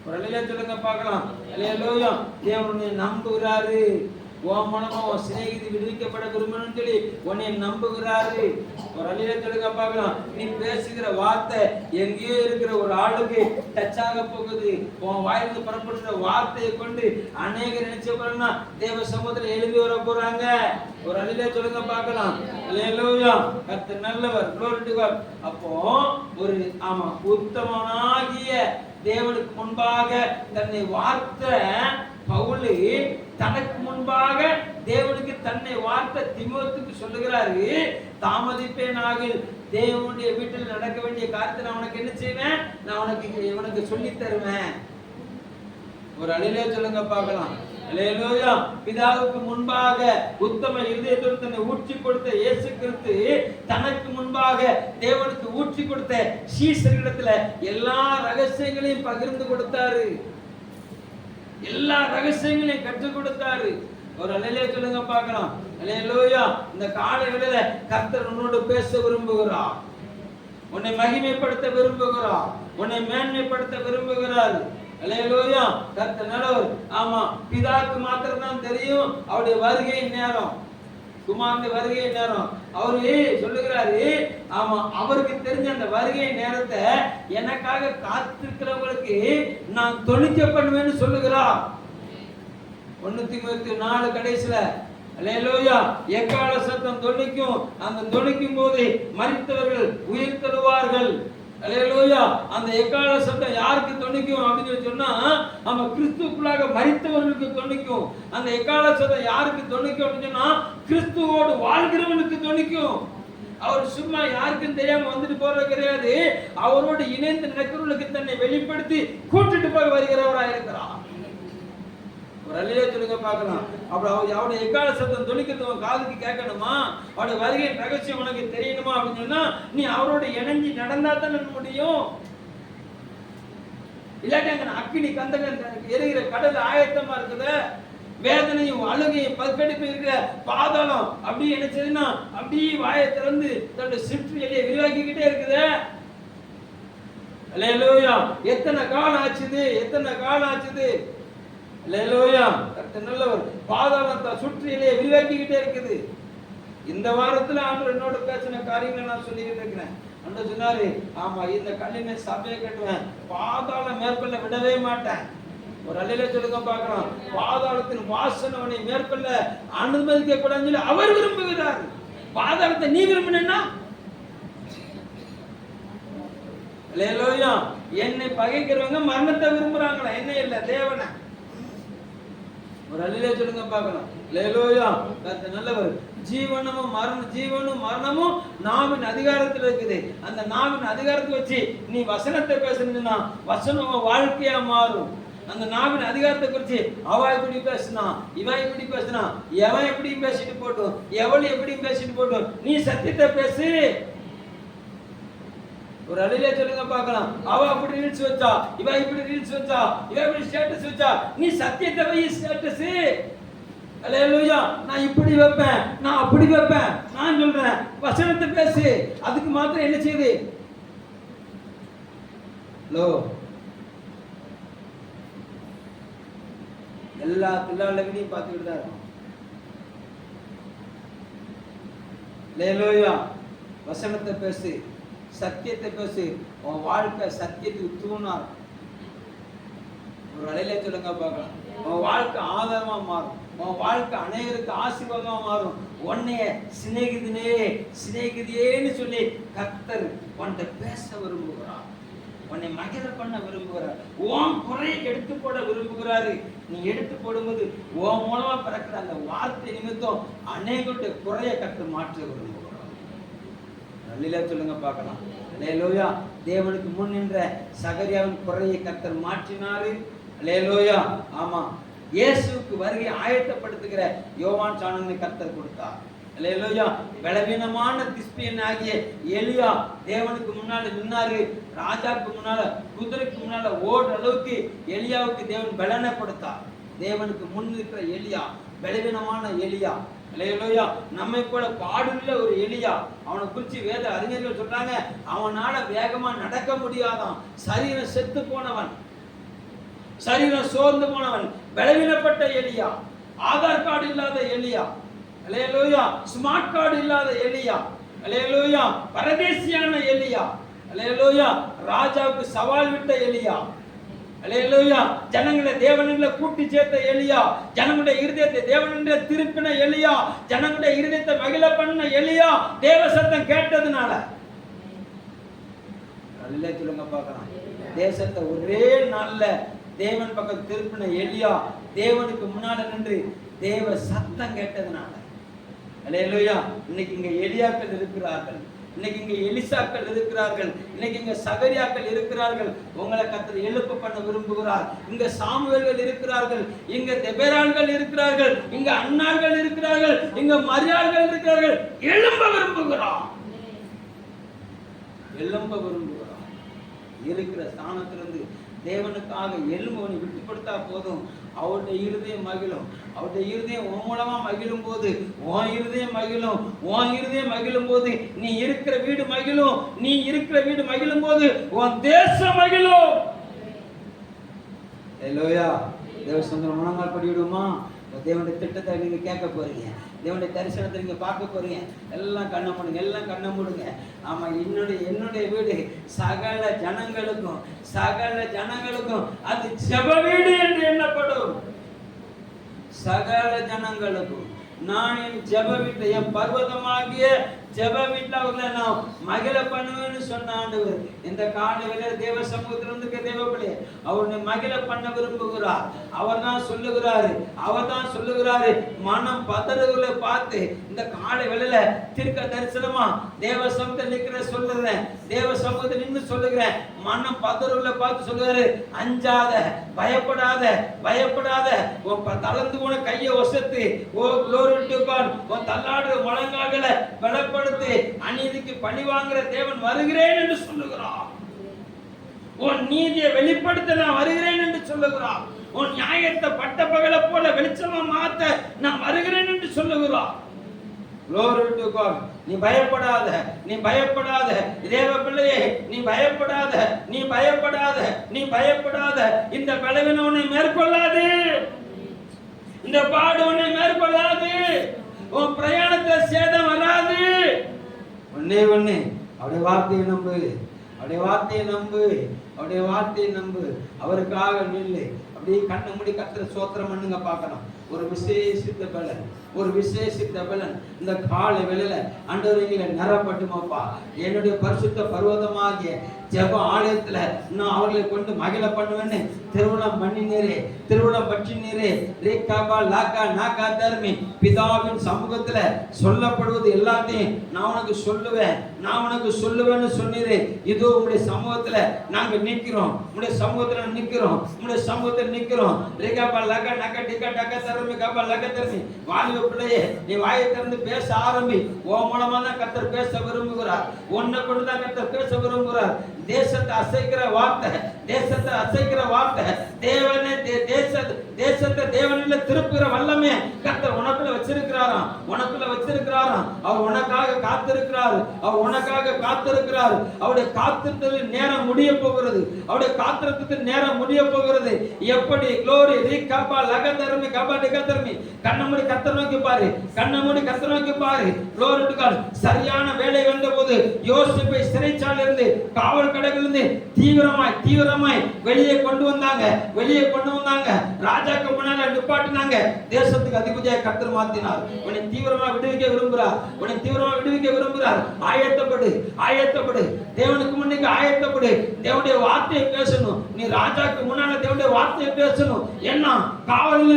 ஒரு அலையில சொல்லுங்க பார்க்கலாம். அல்லேலூயா. தேவனை நம்புகிறாரு. உன் மூலமா உன் சிநேகிதி விடுவிக்கப்பட விரும்பணும்னு சொல்லி உன்னை நம்புகிறாரு. ஒரு அழில சொல்லுங்க பார்க்கலாம். நீ பேசுகிற வார்த்தை எங்கேயோ இருக்கிற ஒரு ஆளுக்கு டச் ஆக போகுது. உன் வாயிலிருந்து புறப்படுற வார்த்தையை கொண்டு அநேகர் நினைச்ச போறா தேவ சமூகத்துல எழுதி வர போறாங்க. ஒரு அழில சொல்லுங்க பார்க்கலாம். அல்லேலூயா. கர்த்தர் நல்லவர். glory to God. அப்போ ஒரு உத்தமனாகிய தேவனுக்கு முன்பாக தன்னை வார்த்த பவுல் தனக்கு முன்பாக தேவனுக்கு தன்னை வார்த்த தீமோத்தேயுக்கு சொல்லுகிறாரு, தாமதிப்பேனாக தேவனுடைய வீட்டில் நடக்க வேண்டிய காரியத்தை நான் உனக்கு என்ன செய்வேன், நான் உனக்கு சொல்லி தருவேன். ஒரு அழிலே சொல்லுங்க பார்க்கலாம். அல்லேலூயா. பிதாவுக்கு முன்பாக உத்தம இருதயத்தோடு தன்னை ஊற்றி கொடுத்த இயேசு கிறிஸ்து தனக்கு முன்பாக தேவனுக்கு ஊற்றி கொடுத்த சீஷர்களிடத்துல எல்லா ரகசியங்களையும் பகிர்ந்து கொடுத்தாரு. எல்லா ரகசியங்களையும் கற்றுக் கொடுத்தாரு. ஒரு அல்லேலூயா சொல்லுங்க பார்க்கலாம். அல்லேலூயா. இந்த காலைகளில கர்த்தர் உன்னோடு பேச விரும்புகிறார். உன்னை மகிமைப்படுத்த விரும்புகிறார். உன்னை மேன்மைப்படுத்த விரும்புகிறார். அல்லேலூயா. கர்த்தர் நல்லவர். பிதாவுக்கு மாத்திரம் தான் தெரியும் அவருடைய வருகை நேரம், குமாரனுடைய வருகை நேரம். அவரு சொல்லுகிறாரு, அவருக்கு தெரிஞ்ச அந்த வருகை நேரத்தை எனக்காக காத்திருக்கிறவங்களுக்கு நான் தொழிக்க பண்ணுவேன்னு சொல்லுகிறார். 1 தீமோத்தேயு 4 கடைசில அல்லேலூயா எக்கால சத்தம் தொனிக்கும். அந்த தொனிக்கும் போது மரித்தவர்கள் உயிர் தழுவார்கள். அல்லேலூயா. அந்த எக்கால சத்தம் யாருக்கு தொனிக்கும் அப்படின்னு சொன்னா கிறிஸ்துவுக்குள்ளாக மரித்தவர்களுக்கு தொனிக்கும். அந்த எக்கால சத்தம் யாருக்கு தொனிக்கும் அப்படின்னு சொன்னா கிறிஸ்துவோடு வாழ்கிறவனுக்கு தொனிக்கும். அவர் சும்மா யாருக்கும் தெரியாம வந்துட்டு போறது கிடையாது. அவரோடு இணைந்து நடக்கிறவர்களுக்கு தன்னை வெளிப்படுத்தி கூட்டிட்டு போய் வருகிறவராக இருக்கிறார். ஒரு அல்லேலூயா சொல்லுங்க பார்க்கலாம். அப்புறம் அவருடைய எக்கால சத்தம் தொனிக்கிறது காதுக்கு கேட்கணுமா, அவருடைய வருகையின் ரகசியம் உனக்கு தெரியணுமா அப்படின்னு சொன்னா நீ அவரோட இணைஞ்சி நடந்தா தான் முடியும். இல்லாட்டி அங்க அக்கினி கந்தகன் எரிகிற கடல் ஆயத்தமா இருக்குது. வேதனையும் அழுகையும் பற்கடிப்பு இருக்கிற பாதாளம் அப்படி நினைச்சதுன்னா அப்படியே வாயை திறந்து தன்னுடைய சிற்றுலையை விரிவாக்கிக்கிட்டே இருக்குது. அல்லேலூயா. எத்தனை காலம் ஆச்சுது. அல்லேலூயா. கர்த்தர் நல்லவர். பாதாளத்தை சுற்றிலே விரிவாக்கிக்கிட்டே இருக்குது. இந்த வாரத்துல ஆண்டவர் என்னோட பேசின காரியங்களை நான் சொல்லிக்கிட்டு இருக்கிறேன். ஆண்டவர் சொன்னாரு, இந்த கல்லினை சபையை கட்டுவேன், பாதாளம் மேற்கொள்ள விடவே மாட்டேன். ஒரு அல்லேலூயா சொல்லுங்க பார்க்கலாம். பாதாளத்தின் வாசனை அவனை மேற்கொள்ள அனுமதிக்க கூடாதுன்னு சொல்லி அவர் விரும்புகிறார். பாதாளத்தை நீ விரும்பினா அல்லேலூயா. என்னை பகைக்கிறவங்க மரணத்தை விரும்புறாங்களா, என்ன இல்ல தேவனை. ஒரு அல்லேலூயா சொல்லுங்க பார்க்கலாம். அல்லேலூயா. கர்த்தர் நல்லவர். ஜீவனும் மரணமும் நாவின் அதிகாரத்தில் இருக்குது. அந்த நாவின் அதிகாரத்தை வச்சு நீ வசனத்தை பேசணும்னா வசனம் வாழ்க்கையா மாறும். அந்த நாவின் அதிகாரத்தை குறிச்சு அவ இப்படி பேசினா, இவன் இப்படி பேசினா, எவன் எப்படி பேசிட்டு போட்டும், எவள் எப்படி பேசிட்டு போட்டும், நீ சத்தியத்தை பேசு. ஒரு அல்லேலூயா சொல்லுங்க பார்க்கலாம். அவ அப்படி ரீல்ஸ் வச்சா, இவ இப்படி ரீல்ஸ் வச்சா, இவ இப்படி ஸ்டேட்டஸ் வச்சா, நீ சத்தியத்தை வை ஸ்டேட்டஸ். அல்லேலூயா. நான் இப்படி வைப்பேன், நான் அப்படி வைப்பேன், நான் சொல்றேன், வசனத்தை பேசு. அதுக்கு மாத்திரம் என்ன செய்யுது? எல்லா தில்லாலங்களையும் பார்த்துக்கிட்டு தான் இருக்கும். அல்லேலூயா. வசனத்தை பேசு, சத்தியத்தை பேசு. உன் வாழ்க்கை சத்தியத்துக்கு தூணார். ஒரு அலையில சொல்லுங்க பார்க்கலாம். உன் வாழ்க்கை ஆதாரமா மாறும். உன் வாழ்க்கை அநேகருக்கு ஆசீர்வாதமா மாறும். உன்னைய சிநேகிதியேன்னு சொல்லி கர்த்தர் உன்கிட்ட பேச விரும்புகிறார். உன்னை மகிழ பண்ண விரும்புகிறார். உன் குறையை எடுத்து போட விரும்புகிறாரு. நீ எடுத்து போடும்போது உன் மூலமா பிறக்கிற அந்த வார்த்தை நிமித்தம் அநேகருடைய குறையை கர்த்தர் மாற்ற விரும்புகிறார். அல்லேலூயா சொல்லுங்க பார்க்கலாம். அல்லேலூயா. தேவனுக்கு முன் நின்ற சகரியாவின் குறையை கர்த்தர் மாற்றினாரு. அல்லேலூயா. இயேசுவுக்கு வருகை ஆயத்தப்படுத்துகிற யோவான் சாணனை கர்த்தர் கொடுத்தார். அல்லேலூயா. பலவீனமான திஸ்பியன் ஆகிய எலியா தேவனுக்கு முன்னால நின்னாரு. ராஜாவுக்கு முன்னால, குதிரைக்கு முன்னால ஓடுற அளவுக்கு எலியாவுக்கு தேவன் பலனை கொடுத்தார். தேவனுக்கு முன் இருக்கிற எலியா பலவீனமான எலியா. அல்லேலூயா. நம்மை போல பாடுள்ள ஒரு எலியா. அவனை குறித்து வேத அறிஞர்கள் சொல்றாங்க, அவனால வேகமா நடக்க முடியாதான். சரீரம் செத்து போனவன், சரீரம் சோர்ந்து போனவன், பலவீனப்பட்ட எலியா. ஆதார் கார்டு இல்லாத எலியா, அல்லேலூயா. ஸ்மார்ட் கார்டு இல்லாத எலியா, அல்லேலூயா. பரதேசியான எலியா, அல்லேலூயா. ராஜாவுக்கு சவால் விட்ட எலியா, அல்லேலூயா. ஜனங்களை தேவனிடத்துல கூட்டி சேர்த்த எலியா, ஜனங்களுடைய இருதயத்தை தேவனிடத்துல திருப்பின எலியா, ஜனங்களுடைய இருதயத்தை மகிழ பண்ண எலியா. தேவ சத்தம் கேட்டதுனால நல்ல சொல்லுங்க பார்க்கலாம். தேசத்தை ஒரே நாள்ல தேவன் பக்கம் திருப்பின எலியா, தேவனுக்கு முன்னால நின்று தேவ சத்தம் கேட்டதுனால. அல்லேலூயா. இன்னைக்கு இங்க எலியாக்கள் இருக்கிறார்கள், இன்னைக்கு இங்க எலிசாக்கள் இருக்கிறார்கள், இன்னைக்கு இங்க சகரியாக்கள் இருக்கிறார்கள். உங்களை கர்த்தர் எழுப்ப பண்ண விரும்புகிறார். இங்க சாமுவேல்கள் இருக்கிறார்கள், இங்க தெபேராள்கள் இருக்கிறார்கள், இங்க அன்னாள்கள் இருக்கிறார்கள், இங்க மரியாள்கள் இருக்கிறார்கள். எழும்ப விரும்புகிறார், எழும்ப விரும்புகிறார். இருக்கிற ஸ்தானத்திலிருந்து தேவனுக்காக எழும்பவனை விட்டுப்படுத்தா போதும். அவருடைய இருதயம் மகிழும், அவருடைய இருதயம் உன் மூலமா மகிழும் போது உன் இருதயம் மகிழும், உன் இருதயம் மகிழும் போது நீ இருக்கிற வீடு மகிழும், நீ இருக்கிற வீடு மகிழும் போது உன் தேசம் மகிழும். அல்லேலூயா. தேவ சந்தனம் முழங்கால் படிவிடுமா? தேவனுடைய திட்டத்தை நீங்க கேட்க போறீங்க, தேவனுடைய தரிசனத்தை நீங்க பார்க்க போறீங்க. எல்லாம் கண்ண மூடுங்க, எல்லாம் கண்ண மூடுங்க. ஆமா, என்னுடைய வீடு சகல ஜனங்களுக்கும், சகல ஜனங்களுக்கும் அது ஜெப வீடு என்று எண்ணப்படும். சகல ஜனங்களுக்கும் நான் என் ஜெப வீட்டை, என் பர்வதமாகிய ஜெப வீட்டில் அவர்களை நான் மகிழ பண்ணுவேன்னு சொன்ன ஆண்டவர் இந்த காலையில தேவ சமூகத்திலிருந்து தேவப்பிள்ளை அவனை மகிழ பண்ண விரும்புகிறார். அவர் தான் சொல்லுகிறாரு, மனம் பதறுகளை பார்த்து இந்த காலை வேளையில தீர்க்க தரிசனமா தேவ சமூகத்தில் நிற்கிற சொல்லுறேன், தேவ சமூகத்தில் நின்று சொல்லுகிறேன். மனம் பதறுகளை பார்த்து சொல்லுகிறாரு, அஞ்சாத, பயப்படாத, பயப்படாத. தளர்ந்து போன கையை ஒசத்து, உன் தள்ளாடுற முழங்கால்களை பலப்பட அநீதிக்கு பழி வாங்குற தேவன் வருகிறேன் என்று சொல்லுகிறார். உன் நீதியை வெளிப்படுத்த நான் வருகிறேன் என்று சொல்லுகிறார். உன் நியாயத்தை பட்ட பகலை போல வெளிச்சமா மாத்த நான் வருகிறேன் என்று சொல்லுகிறார். Glory to God. நீ பயப்படாத, நீ பயப்படாத தேவ பிள்ளையே, நீ பயப்படாத, நீ பயப்படாத, நீ பயப்படாத. இந்த பலவீனம் உன்னை மேற்கொள்ளாது, இந்த பாடு உன்னை மேற்கொள்ளாது, உன் பிரயாணத்துல சேதம் வராது. ஒன்னே ஒண்ணு, அவருடைய வார்த்தையை நம்பு, அவருடைய வார்த்தையை நம்பு, அவருடைய வார்த்தையை நம்பு. அவருக்காக நில்லு. அப்படியே கண்ணை மூடி கர்த்தரை ஸ்தோத்திரம் பண்ணுங்க பார்க்கலாம். ஒரு விசேஷித்த பலன், ஒரு விசேஷித்த பலன் இந்த காலை வேளையில ஆண்டவரே நிரப்பட்டுமாப்பா. என்னுடைய பரிசுத்த பர்வதமாகிய ஜெப ஆலயத்துல நான் அவர்களை கொண்டு மகிழ பண்ணுவேன்னு திருவிழம் பண்ணினீரே, திருவிழம் பற்றினீரே. ரேகாபா லாக்கா நாக்கா தர்மி பிதாவின் சமூகத்துல சொல்லப்படுவது எல்லாத்தையும் நான் உனக்கு சொல்லுவேன், நான் உனக்கு சொல்லுவேன்னு சொன்னீரே. இதோ உங்களுடைய சமூகத்துல நாங்க நிக்கிறோம், உங்களுடைய சமூகத்துல நிக்கிறோம், உங்களுடைய சமூகத்துல நிக்கிறோம். ரேகாபா லாக்கா நாக்கா டிகா டக்கா தர்மி காபா லாக்கா தர்மி. வாலிப பிள்ளையே, நீ வாயை திறந்து பேச ஆரம்பி. உன் மூலமா தான் கர்த்தர் பேச விரும்புகிறார், உன்னை கொண்டு தான் கர்த்தர் பேச விரும்புகிறார். தேசத்தை அசைக்கிற வார்த்தை, தேசத்தை அசைக்கிற வார்த்தை, தேவனே தேசத்தை தேவனில திருப்புகிற வல்லமே கர்த்தர் உனக்குள்ள வச்சிருக்கிறாராம், உனக்குள்ள வச்சிருக்கிறாராம். அவர் உனக்காக காத்திருக்கிறார், அவர் உனக்காக காத்திருக்கிறார். அவருடைய காத்திருத்தல் நேரம் முடிய போகிறது, அவருடைய காத்திருத்தத்தின் நேரம் முடிய போகிறது. எப்படி க்ளோரி ரீகாபா லகதர்மி கபா டிகதர்மி. கண்ணை மூடி கர்த்தர் நோக்கி பாரு, கண்ணை மூடி கர்த்தர் நோக்கி பாரு. Glory to God. சரியான வேலை வந்தபோது யோசேப்பை சிறைச்சாலையிலிருந்து காவல் கடைகளிலிருந்து தீவிரமாய் வெளியே கொண்டு வந்தாங்க. ராஜாக்கு முன்னால நிப்பாட்டினாங்க. தேசத்துக்கு அதிபதியாக கர்த்தர் மாத்தினார். உன்னை தீவிரமா விடுவிக்க விரும்புகிறார். ஆயத்தப்படு, தேவனுக்கு முன்னுக்கு ஆயத்தப்படு. தேவனுடைய வார்த்தையை பேசணும். நீ ராஜாக்கு முன்னால தேவனுடைய வார்த்தையை பேசணும். என்ன காவலில்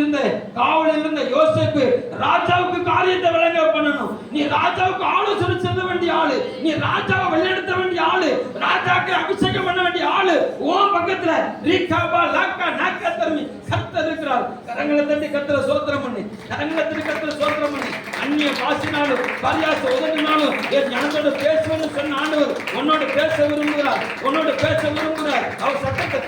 இருந்த யோசேப்பு ராஜாவுக்கு காரியத்தை விளங்க பண்ணணும். நீ ராஜாவுக்கு ஆலோசனை செல்ல வேண்டிய ஆளு, நீ ராஜாவை வழிநடத்த வேண்டிய ஆளு, ராஜாக்கு அபிஷேகம் பண்ண வேண்டிய ஆளு. உன் பக்கத்துல ரீகாபா லாக்கா நாக்கா தர்மி கர்த்தர் இருக்கிறார். கரங்களை தட்டி கர்த்தரை ஸ்தோத்திரம் பண்ணு, கரங்களை தட்டி கர்த்தரை ஸ்தோத்திரம் பண்ணு. அந்நிய பாசினாலும் பரியாச உதவினாலும் என் ஞானத்தோடு பேசுவேன்னு சொன்ன ஆண்டவர் உன்னோட பேச விரும்புகிறார். அவர் சத்தத்தை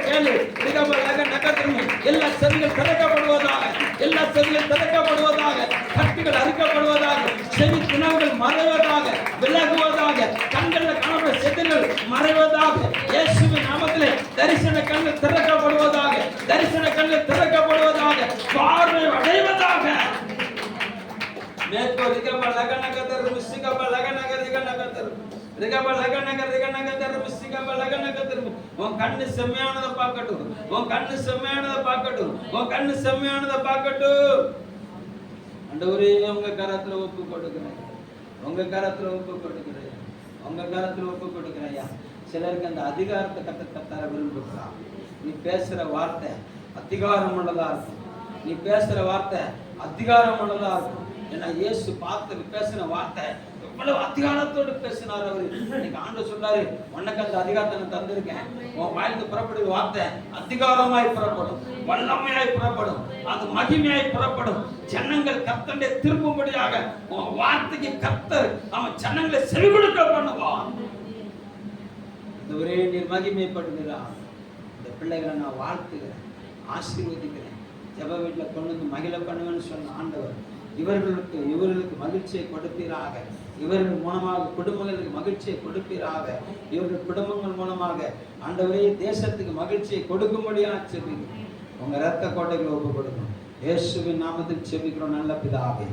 கேளு. ரீகாபா லாக்கா நாக்கா தர்மி. எல்லா செவிகள் திறக்கப்படுவதாக, கட்டுகள் அறுக்கப்படுவதாக, செவி துணவுகள் மறைவதாக, விலகுவதாக, கண்களில் காணப்படும் செதில்கள் மறைவதாக. இயேசுவின் நாமத்திலே தரிசன கண்கள் திறக்கப்படுவதாக, பார்வை லகனகதர் மிஸ்ஸிகப லகனகர் ரிகனகதர் ரிகப லகனகர் ரிகனகதர் மிஸ்ஸிகப லகனகதர். உன் கண்ணு செம்மையானதை பார்க்கட்டும், உன் கண்ணு செம்மையானதை பார்க்கட்டும், உன் கண்ணு செம்மையானதை பார்க்கட்டும். ஆண்டவரே உங்க கரத்துல ஒப்பு கொடுக்கிறேன், உங்க கரத்துல ஒப்பு கொடுக்கிறேன், உங்க கரத்துல ஒப்பு கொடுக்கிறேன். சிலருக்கு அந்த அதிகாரத்தை கத்தர விரும்புகிறான். நீ பேசுற வார்த்தை அதிகாரம் உள்ளதா இருக்கும், நீ பேசுற வார்த்தை அதிகாரம் உள்ளதா இருக்கும். ஏன்னா இயேசு பார்த்து பேசின வார்த்தை எவ்வளவு அதிகாரத்தோடு பேசினார் அவரு. இன்னைக்கு ஆண்டவர் சொல்றாரு, உனக்கு அந்த அதிகாரத்தை நான் தந்திருக்கேன். உன் வாயிலிருந்து புறப்படுகிற வார்த்தை அதிகாரமாய் புறப்படும், வல்லமையாய் புறப்படும், அது மகிமையாய் புறப்படும். ஜனங்கள் கர்த்தரை திரும்பும்படியாக உன் வார்த்தைக்கு கர்த்தர் அவன் ஜனங்களை செவி கொடுக்க பண்ணுவான். ஒரே நீர் மகிமைப்படுகிறார். இந்த பிள்ளைகளை நான் வாழ்த்துகிறேன், ஆசீர்வதிக்கிறேன். ஜெப வீட்டில் கொண்டு வந்து மகிழ பண்ணுவேன்னு சொன்ன ஆண்டவர் இவர்களுக்கு மகிழ்ச்சியை கொடுப்பீராக. இவர்கள் மூலமாக குடும்பங்களுக்கு மகிழ்ச்சியை கொடுப்பீராக. இவர்கள் குடும்பங்கள் மூலமாக ஆண்டவரே தேசத்துக்கு மகிழ்ச்சியை கொடுக்கும்படியாக செபிக்கிறோம். உங்க இரத்த கோட்டைகளை ஒப்பு கொடுக்கணும். இயேசுவின் நாமத்தில் செபிக்கிறோம் நல்ல பிதாவே,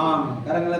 ஆமென். கரங்களை